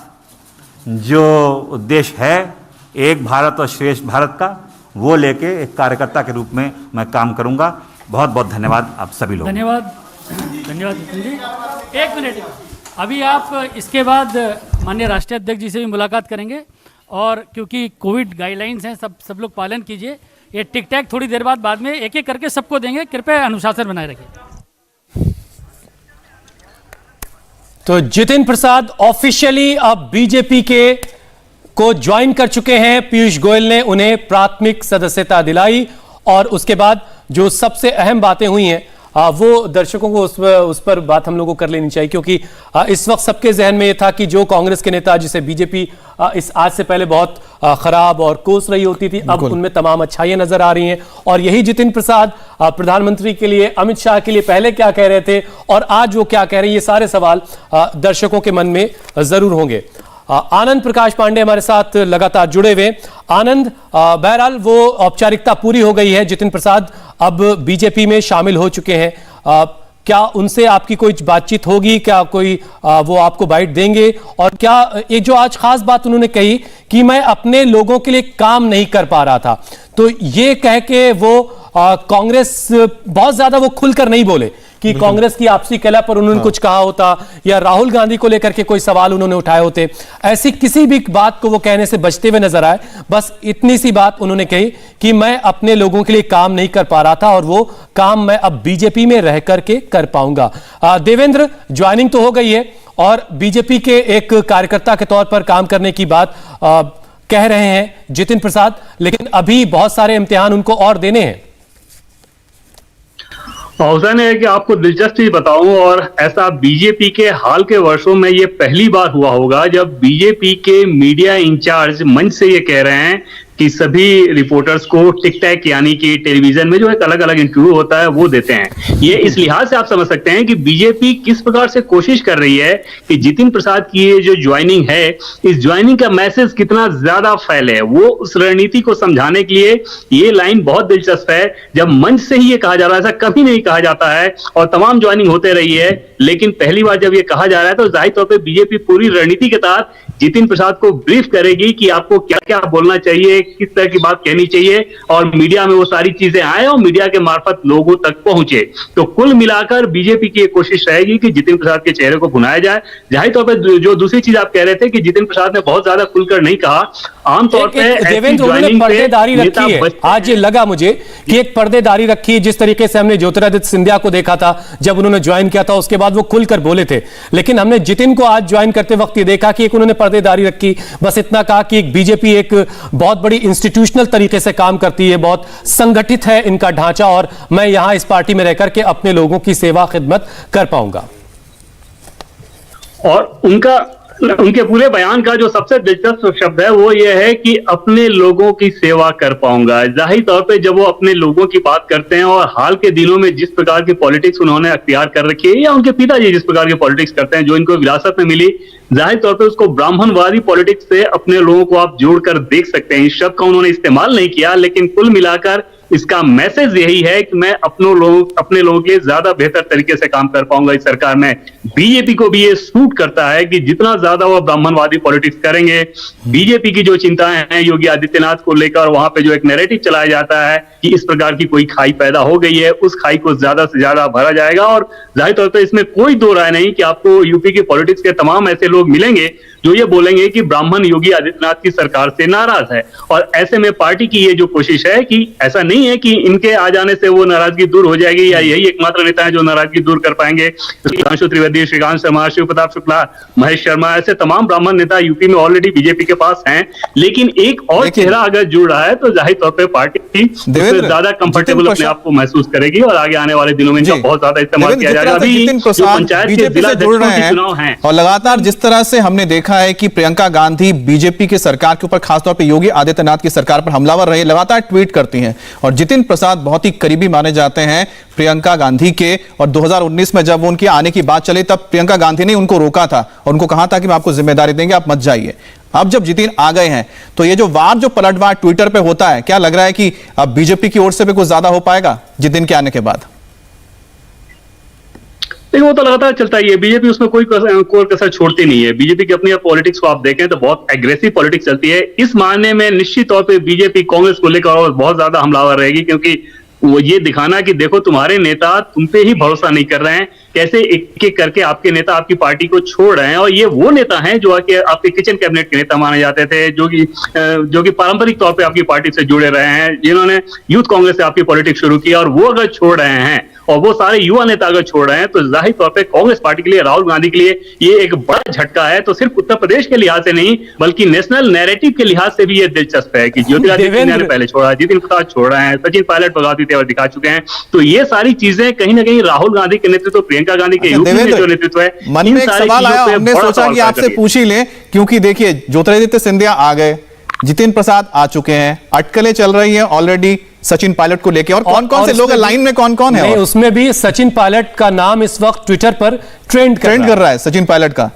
जो उद्देश्य है एक भारत और श्रेष्ठ भारत का, वो लेके एक कार्यकर्ता के रूप में मैं काम करूंगा। बहुत बहुत धन्यवाद आप सभी लोग। धन्यवाद धन्यवाद नितिन जी। एक मिनट, अभी आप इसके बाद माननीय राष्ट्रीय अध्यक्ष जी से भी मुलाकात करेंगे, और क्योंकि कोविड गाइडलाइंस हैं, सब लोग पालन कीजिए। ये टिक टैक थोड़ी देर बाद में एक एक करके सबको देंगे, कृपया अनुशासन बनाए रखिए। तो जितिन प्रसाद ऑफिशियली अब बीजेपी के को ज्वाइन कर चुके हैं। पीयूष गोयल ने उन्हें प्राथमिक सदस्यता दिलाई, और उसके बाद जो सबसे अहम बातें हुई हैं वो दर्शकों को उस पर बात हम लोगों को कर लेनी चाहिए, क्योंकि इस वक्त सबके जहन में ये था कि जो कांग्रेस के नेता जिसे बीजेपी इस आज से पहले बहुत खराब और कोस रही होती थी, अब उनमें तमाम अच्छाइयां नजर आ रही हैं। और यही जितिन प्रसाद प्रधानमंत्री के लिए, अमित शाह के लिए पहले क्या कह रहे थे और आज वो क्या कह रहे हैं, ये सारे सवाल दर्शकों के मन में जरूर होंगे। आनंद प्रकाश पांडे हमारे साथ लगातार जुड़े हुए। आनंद, बहरहाल वो औपचारिकता पूरी हो गई है, जितिन प्रसाद अब बीजेपी में शामिल हो चुके हैं। क्या उनसे आपकी कोई बातचीत होगी? क्या कोई वो आपको बाइट देंगे? और क्या एक जो आज खास बात उन्होंने कही कि मैं अपने लोगों के लिए काम नहीं कर पा रहा था, तो ये कह के वो कांग्रेस बहुत ज्यादा वो खुलकर नहीं बोले कि कांग्रेस की आपसी कलह पर उन्होंने कुछ कहा होता या राहुल गांधी को लेकर के कोई सवाल उन्होंने उठाए होते, ऐसी किसी भी बात को वो कहने से बचते हुए नजर आए। बस इतनी सी बात उन्होंने कही कि मैं अपने लोगों के लिए काम नहीं कर पा रहा था और वो काम मैं अब बीजेपी में रह करके कर पाऊंगा। देवेंद्र, ज्वाइनिंग तो हो गई है और बीजेपी के एक कार्यकर्ता के तौर पर काम करने की बात कह रहे हैं जितिन प्रसाद, लेकिन अभी बहुत सारे इम्तिहान उनको और देने हैं। अवसर है कि आपको दिलचस्प चीज बताऊं, और ऐसा बीजेपी के हाल के वर्षों में ये पहली बार हुआ होगा जब बीजेपी के मीडिया इंचार्ज मंच से ये कह रहे हैं कि सभी रिपोर्टर्स को टिक टैक यानी कि टेलीविजन में जो एक अलग अलग इंटरव्यू होता है वो देते हैं। ये इस लिहाज से आप समझ सकते हैं कि बीजेपी किस प्रकार से कोशिश कर रही है कि जितिन प्रसाद की ये जो ज्वाइनिंग है, इस ज्वाइनिंग का मैसेज कितना ज्यादा फैले। वो उस रणनीति को समझाने के लिए ये लाइन बहुत दिलचस्प है। जब मंच से ही ये कहा जा रहा है, ऐसा कभी नहीं कहा जाता है और तमाम ज्वाइनिंग होते रही है, लेकिन पहली बार जब ये कहा जा रहा है तो जाहिर तौर पर बीजेपी पूरी रणनीति के तहत जितिन प्रसाद को ब्रीफ करेगी कि आपको क्या क्या बोलना चाहिए, किस तरह की बात कहनी चाहिए, और मीडिया में वो सारी चीजें आए और मीडिया के मार्फत लोगों तक पहुंचे। तो कुल मिलाकर बीजेपी की कोशिश रहेगी कि जितिन प्रसाद के चेहरे को भुनाया जाए। जाहिर तौर पर जो दूसरी चीज आप कह रहे थे कि जितिन प्रसाद ने बहुत ज्यादा खुलकर नहीं कहा, आमतौर पर देवेंद्र उन्होंने पर्देदारी रखी है। आज ये लगा मुझे कि एक पर्देदारी रखी है, जिस तरीके से हमने ज्योतिरादित्य सिंधिया को देखा था जब उन्होंने ज्वाइन किया था, उसके बाद वो खुलकर बोले थे, लेकिन हमने जितिन को आज ज्वाइन करते वक्त ये देखा कि एक उन्होंने पर्देदारी रखी, बस इतना कहा कि एक बीजेपी एक बहुत बड़ी इंस्टीट्यूशनल तरीके से काम करती है, बहुत संगठित है इनका ढांचा, और मैं यहां इस पार्टी में रहकर के अपने लोगों की सेवा खिदमत कर पाऊंगा। और उनके पूरे बयान का जो सबसे दिलचस्प शब्द है वो ये है कि अपने लोगों की सेवा कर पाऊंगा। जाहिर तौर पे जब वो अपने लोगों की बात करते हैं और हाल के दिनों में जिस प्रकार की पॉलिटिक्स उन्होंने अख्तियार कर रखी है, या उनके पिताजी जिस प्रकार की पॉलिटिक्स करते हैं जो इनको विरासत में मिली, जाहिर तौर पे उसको ब्राह्मणवादी पॉलिटिक्स से अपने लोगों को आप जोड़कर देख सकते हैं। इस शब्द का उन्होंने इस्तेमाल नहीं किया, लेकिन कुल मिलाकर इसका मैसेज यही है कि मैं अपने लोगों के लिए ज्यादा बेहतर तरीके से काम कर पाऊंगा इस सरकार में। बीजेपी को भी ये सूट करता है कि जितना ज्यादा वो ब्राह्मणवादी पॉलिटिक्स करेंगे, बीजेपी की जो चिंताएं हैं योगी आदित्यनाथ को लेकर, वहां पे जो एक नैरेटिव चलाया जाता है कि इस प्रकार की कोई खाई पैदा हो गई है, उस खाई को ज्यादा से ज्यादा भरा जाएगा। और जाहिर तौर पर इसमें कोई दो राय नहीं कि आपको यूपी की पॉलिटिक्स के तमाम ऐसे लोग मिलेंगे जो ये बोलेंगे कि ब्राह्मण योगी आदित्यनाथ की सरकार से नाराज है। और ऐसे में पार्टी की ये जो कोशिश है कि ऐसा नहीं है कि इनके आ जाने से वो नाराजगी दूर हो जाएगी या यही एकमात्र नेता है जो नाराजगी दूर कर पाएंगे। सुधांशु त्रिवेदी, श्रीकांत शर्मा, शिव प्रताप शुक्ला, महेश शर्मा, ऐसे तमाम ब्राह्मण नेता यूपी में ऑलरेडी बीजेपी के पास हैं, लेकिन एक और चेहरा अगर जुड़ रहा है तो जाहिर तौर पर पार्टी ज्यादा कंफर्टेबल अपने आप को महसूस करेगी और आगे आने वाले दिनों में इनका बहुत ज्यादा इस्तेमाल किया जाएगा। अभी पंचायत के जिला अध्यक्षों के चुनाव हैं और लगातार जिस तरह से हमने देखा है कि प्रियंका गांधी बीजेपी की सरकार के ऊपर, खासतौर पर योगी आदित्यनाथ की सरकार पर हमलावर रही, लगातार ट्वीट करती हैं, और जितिन प्रसाद बहुत ही करीबी माने जाते हैं प्रियंका गांधी के। और 2019 में जब उनकी आने की बात चली तब प्रियंका गांधी ने उनको रोका था और उनको कहा था कि मैं आपको जिम्मेदारी देंगे, आप मत जाइए। अब जब जितिन आ गए हैं तो ये जो वार जो पलटवार ट्विटर पे होता है, क्या लग रहा है कि अब बीजेपी की ओर से भी कुछ ज्यादा हो पाएगा जितिन के आने के बाद? लेकिन वो तो लगातार चलता ही है। बीजेपी उसमें कोई कसर छोड़ती नहीं है। बीजेपी की अपनी पॉलिटिक्स को आप देखें तो बहुत एग्रेसिव पॉलिटिक्स चलती है। इस मायने में निश्चित तौर पे बीजेपी कांग्रेस को लेकर और बहुत ज्यादा हमलावर रहेगी, क्योंकि वो ये दिखाना कि देखो तुम्हारे नेता तुम पे ही भरोसा नहीं कर रहे हैं, कैसे एक एक करके आपके नेता आपकी पार्टी को छोड़ रहे हैं। और ये वो नेता हैं जो आपके किचन कैबिनेट के नेता माने जाते थे, जो कि पारंपरिक तौर पे आपकी पार्टी से जुड़े रहे हैं, जिन्होंने यूथ कांग्रेस से आपकी पॉलिटिक्स शुरू की। और वो अगर छोड़ रहे हैं और वो सारे युवा नेता अगर छोड़ रहे हैं तो जाहिर तौर पे कांग्रेस पार्टी के लिए, राहुल गांधी के लिए ये एक बड़ा झटका है। तो सिर्फ उत्तर प्रदेश के लिहाज से नहीं बल्कि नेशनल नैरेटिव के लिहाज से भी ये दिलचस्प है कि ज्योतिरादित्य सिंधिया ने पहले छोड़ा, जितिन प्रसाद छोड़ रहे हैं, सचिन पायलट बगावती तेवर दिखा चुके हैं। तो ये सारी चीजें कहीं ना कहीं राहुल गांधी के नेतृत्व, प्रियंका गांधी के यूपी में जो नेतृत्व है, मन में एक सवाल आया, हमने सोचा कि आपसे पूछ ही लें, क्योंकि देखिए ज्योतिरादित्य सिंधिया आ गए, जितिन प्रसाद आ चुके हैं, अटकलें चल रही हैं ऑलरेडी सचिन पायलट को लेकर, और कौन कौन से लोग लाइन में कौन कौन है? उसमें भी सचिन पायलट का नाम इस वक्त ट्विटर पर ट्रेंड कर रहा है। सचिन पायलट का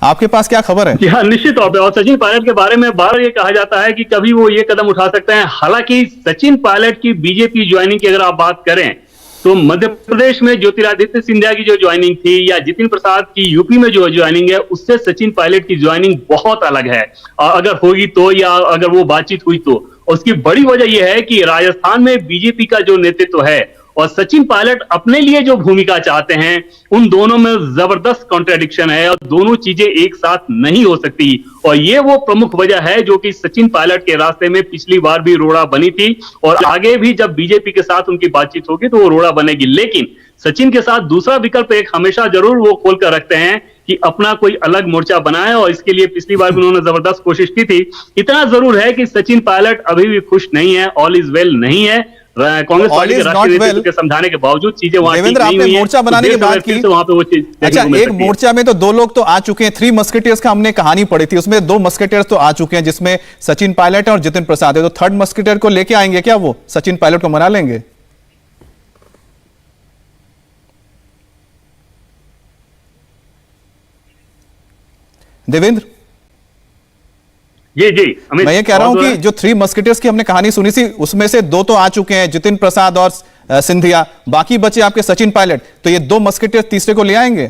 आपके पास क्या खबर है? जी हाँ, निश्चित तौर पे। और सचिन पायलट के बारे में बार ये कहा जाता है कि कभी वो ये कदम उठा सकते हैं। हालांकि सचिन पायलट की बीजेपी ज्वाइनिंग की अगर आप बात करें तो मध्य प्रदेश में ज्योतिरादित्य सिंधिया की जो ज्वाइनिंग थी या जितिन प्रसाद की यूपी में जो ज्वाइनिंग है, उससे सचिन पायलट की ज्वाइनिंग बहुत अलग है। अगर होगी तो, या अगर वो बातचीत हुई तो। उसकी बड़ी वजह यह है कि राजस्थान में बीजेपी का जो नेतृत्व है और सचिन पायलट अपने लिए जो भूमिका चाहते हैं, उन दोनों में जबरदस्त कॉन्ट्रडिक्शन है और दोनों चीजें एक साथ नहीं हो सकती। और ये वो प्रमुख वजह है जो कि सचिन पायलट के रास्ते में पिछली बार भी रोड़ा बनी थी और आगे भी जब बीजेपी के साथ उनकी बातचीत होगी तो वो रोड़ा बनेगी। लेकिन सचिन के साथ दूसरा विकल्प एक हमेशा जरूर वो खोल कर रखते हैं कि अपना कोई अलग मोर्चा बनाए, और इसके लिए पिछली बार भी उन्होंने जबरदस्त कोशिश की थी। इतना जरूर है कि सचिन पायलट अभी भी खुश नहीं है, ऑल इज वेल नहीं है। कांग्रेस पार्टी के राष्ट्रीय नेतृत्व के समझाने के बावजूद चीजें वहां ठीक नहीं हुई हैं। मोर्चा बनाने की बात की तो वहां पे वो चीज, अच्छा, एक मोर्चा में तो दो लोग तो आ चुके हैं। थ्री मस्केटियर्स का हमने कहानी पढ़ी थी, उसमें दो मस्केटियर्स तो आ चुके हैं, जिसमें सचिन पायलट और जितिन प्रसाद है। तो थर्ड मस्केटियर को लेके आएंगे क्या? वो सचिन पायलट को मना लेंगे? देवेंद्र जी मैं ये कह रहा हूं कि जो थ्री मस्केटियर्स की हमने कहानी सुनी थी उसमें से दो तो आ चुके हैं, जितिन प्रसाद और सिंधिया, बाकी बचे आपके सचिन पायलट। तो ये दो मस्केटियर्स तीसरे को ले आएंगे?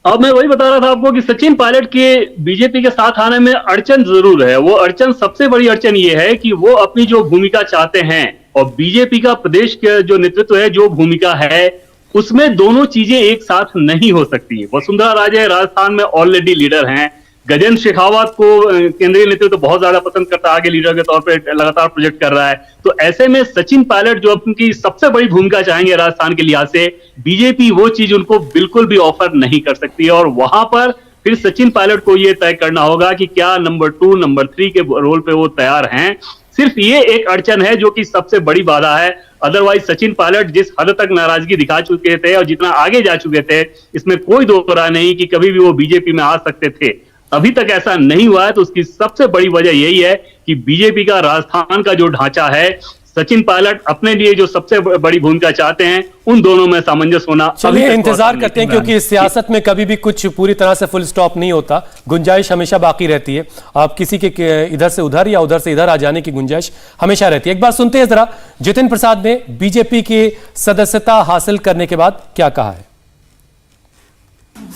अब मैं वही बता रहा था आपको कि सचिन पायलट के बीजेपी के साथ आने में अड़चन जरूर है। वो अड़चन, सबसे बड़ी अड़चन ये है कि वो अपनी जो भूमिका चाहते हैं और बीजेपी का प्रदेश के जो नेतृत्व है, जो भूमिका है, उसमें दोनों चीजें एक साथ नहीं हो सकती। वसुंधरा राजे राजस्थान में ऑलरेडी लीडर हैं। गजेंद्र शेखावत को केंद्रीय नेतृत्व बहुत ज्यादा पसंद करता है, आगे लीडर के तौर पे लगातार प्रोजेक्ट कर रहा है। तो ऐसे में सचिन पायलट जो अपनी सबसे बड़ी भूमिका चाहेंगे राजस्थान के लिहाज से, बीजेपी वो चीज उनको बिल्कुल भी ऑफर नहीं कर सकती है। और वहां पर फिर सचिन पायलट को यह तय करना होगा कि क्या नंबर 2, नंबर 3 के रोल पे वो तैयार हैं। सिर्फ ये एक अड़चन है जो कि सबसे बड़ी बाधा है। अदरवाइज सचिन पायलट जिस हद तक नाराजगी दिखा चुके थे और जितना आगे जा चुके थे, इसमें कोई दो राय नहीं कि कभी भी वो बीजेपी में आ सकते थे। अभी तक ऐसा नहीं हुआ है। तो उसकी सबसे बड़ी वजह यही है कि बीजेपी का राजस्थान का जो ढांचा है, सचिन पायलट अपने लिए जो सबसे बड़ी भूमिका चाहते हैं, उन दोनों में सामंजस्य होना। चलिए इंतजार करते हैं, क्योंकि सियासत में कभी भी कुछ पूरी तरह से फुल स्टॉप नहीं होता, गुंजाइश हमेशा बाकी रहती है। आप किसी के इधर से उधर या उधर से इधर आ जाने की गुंजाइश हमेशा रहती है। एक बार सुनते हैं जरा जितिन प्रसाद ने बीजेपी की सदस्यता हासिल करने के बाद क्या कहा है।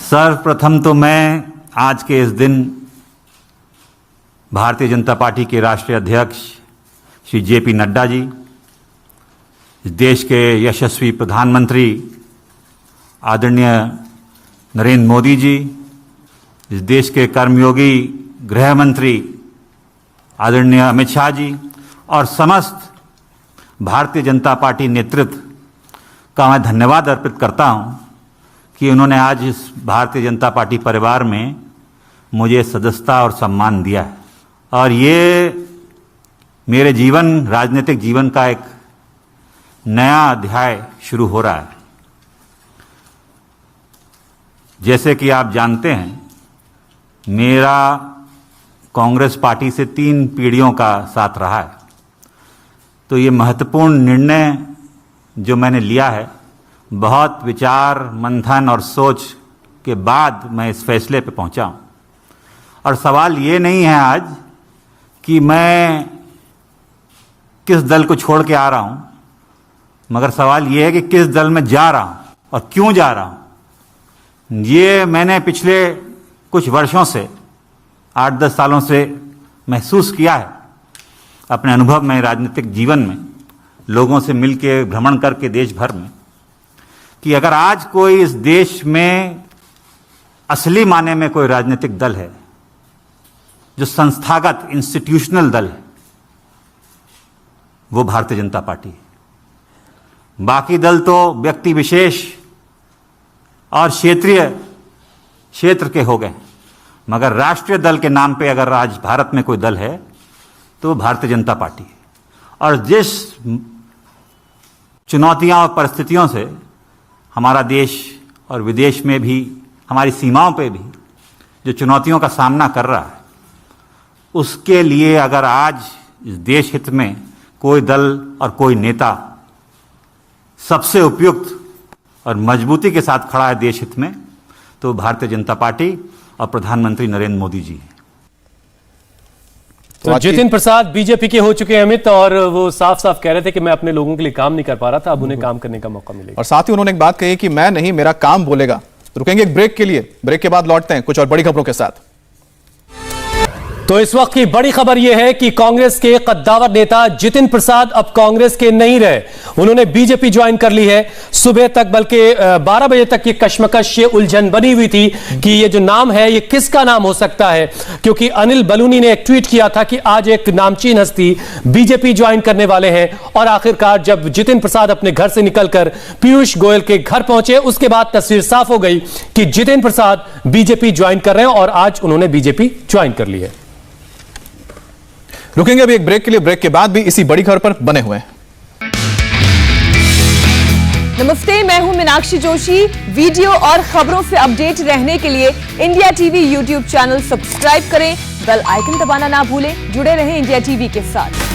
सर्वप्रथम तो मैं आज के इस दिन भारतीय जनता पार्टी के राष्ट्रीय अध्यक्ष श्री JP नड्डा जी, इस देश के यशस्वी प्रधानमंत्री आदरणीय नरेंद्र मोदी जी, इस देश के कर्मयोगी गृह मंत्री आदरणीय अमित शाह जी और समस्त भारतीय जनता पार्टी नेतृत्व का मैं धन्यवाद अर्पित करता हूं कि उन्होंने आज इस भारतीय जनता पार्टी परिवार में मुझे सदस्यता और सम्मान दिया है। और ये मेरे राजनीतिक जीवन का एक नया अध्याय शुरू हो रहा है। जैसे कि आप जानते हैं, मेरा कांग्रेस पार्टी से 3 पीढ़ियों का साथ रहा है। तो ये महत्वपूर्ण निर्णय जो मैंने लिया है, बहुत विचार मंथन और सोच के बाद मैं इस फैसले पे पहुंचा हूं। और सवाल ये नहीं है आज कि मैं किस दल को छोड़ के आ रहा हूं, मगर सवाल ये है कि किस दल में जा रहा हूं और क्यों जा रहा हूं। ये मैंने पिछले कुछ वर्षों से 8-10 सालों से महसूस किया है अपने अनुभव में, राजनीतिक जीवन में, लोगों से मिलकर भ्रमण करके देश भर में, कि अगर आज कोई इस देश में असली माने में कोई राजनीतिक दल है जो संस्थागत इंस्टीट्यूशनल दल है, वो भारतीय जनता पार्टी है। बाकी दल तो व्यक्ति विशेष और क्षेत्र के हो गए, मगर राष्ट्रीय दल के नाम पे अगर आज भारत में कोई दल है तो भारतीय जनता पार्टी है। और जिस चुनौतियां और परिस्थितियों से हमारा देश और विदेश में भी, हमारी सीमाओं पे भी जो चुनौतियों का सामना कर रहा है, उसके लिए अगर आज इस देश हित में कोई दल और कोई नेता सबसे उपयुक्त और मजबूती के साथ खड़ा है देश हित में, तो भारतीय जनता पार्टी और प्रधानमंत्री नरेंद्र मोदी जी हैं। तो जितिन प्रसाद बीजेपी के हो चुके हैं अमित, और वो साफ साफ कह रहे थे कि मैं अपने लोगों के लिए काम नहीं कर पा रहा था, अब उन्हें काम करने का मौका मिलेगा। और साथ ही उन्होंने एक बात कही कि मैं नहीं, मेरा काम बोलेगा। रुकेंगे एक ब्रेक के लिए, ब्रेक के बाद लौटते हैं कुछ और बड़ी खबरों के साथ। तो इस वक्त की बड़ी खबर यह है कि कांग्रेस के कद्दावर नेता जितिन प्रसाद अब कांग्रेस के नहीं रहे, उन्होंने बीजेपी ज्वाइन कर ली है। सुबह तक, बल्कि 12 बजे तक ये कश्मकश, ये उलझन बनी हुई थी कि ये जो नाम है ये किसका नाम हो सकता है, क्योंकि अनिल बलूनी ने एक ट्वीट किया था कि आज एक नामचीन हस्ती बीजेपी ज्वाइन करने वाले हैं। और आखिरकार जब जितिन प्रसाद अपने घर से निकलकर पीयूष गोयल के घर पहुंचे, उसके बाद तस्वीर साफ हो गई कि जितिन प्रसाद बीजेपी ज्वाइन कर रहे हैं और आज उन्होंने बीजेपी ज्वाइन कर ली है। रुकेंगे अभी एक ब्रेक के लिए, ब्रेक के बाद भी इसी बड़ी खबर पर बने हुए हैं। नमस्ते, मैं हूं मीनाक्षी जोशी। वीडियो और खबरों से अपडेट रहने के लिए India TV YouTube channel subscribe करें, बेल आइकन दबाना ना भूलें। जुड़े रहें इंडिया टीवी के साथ।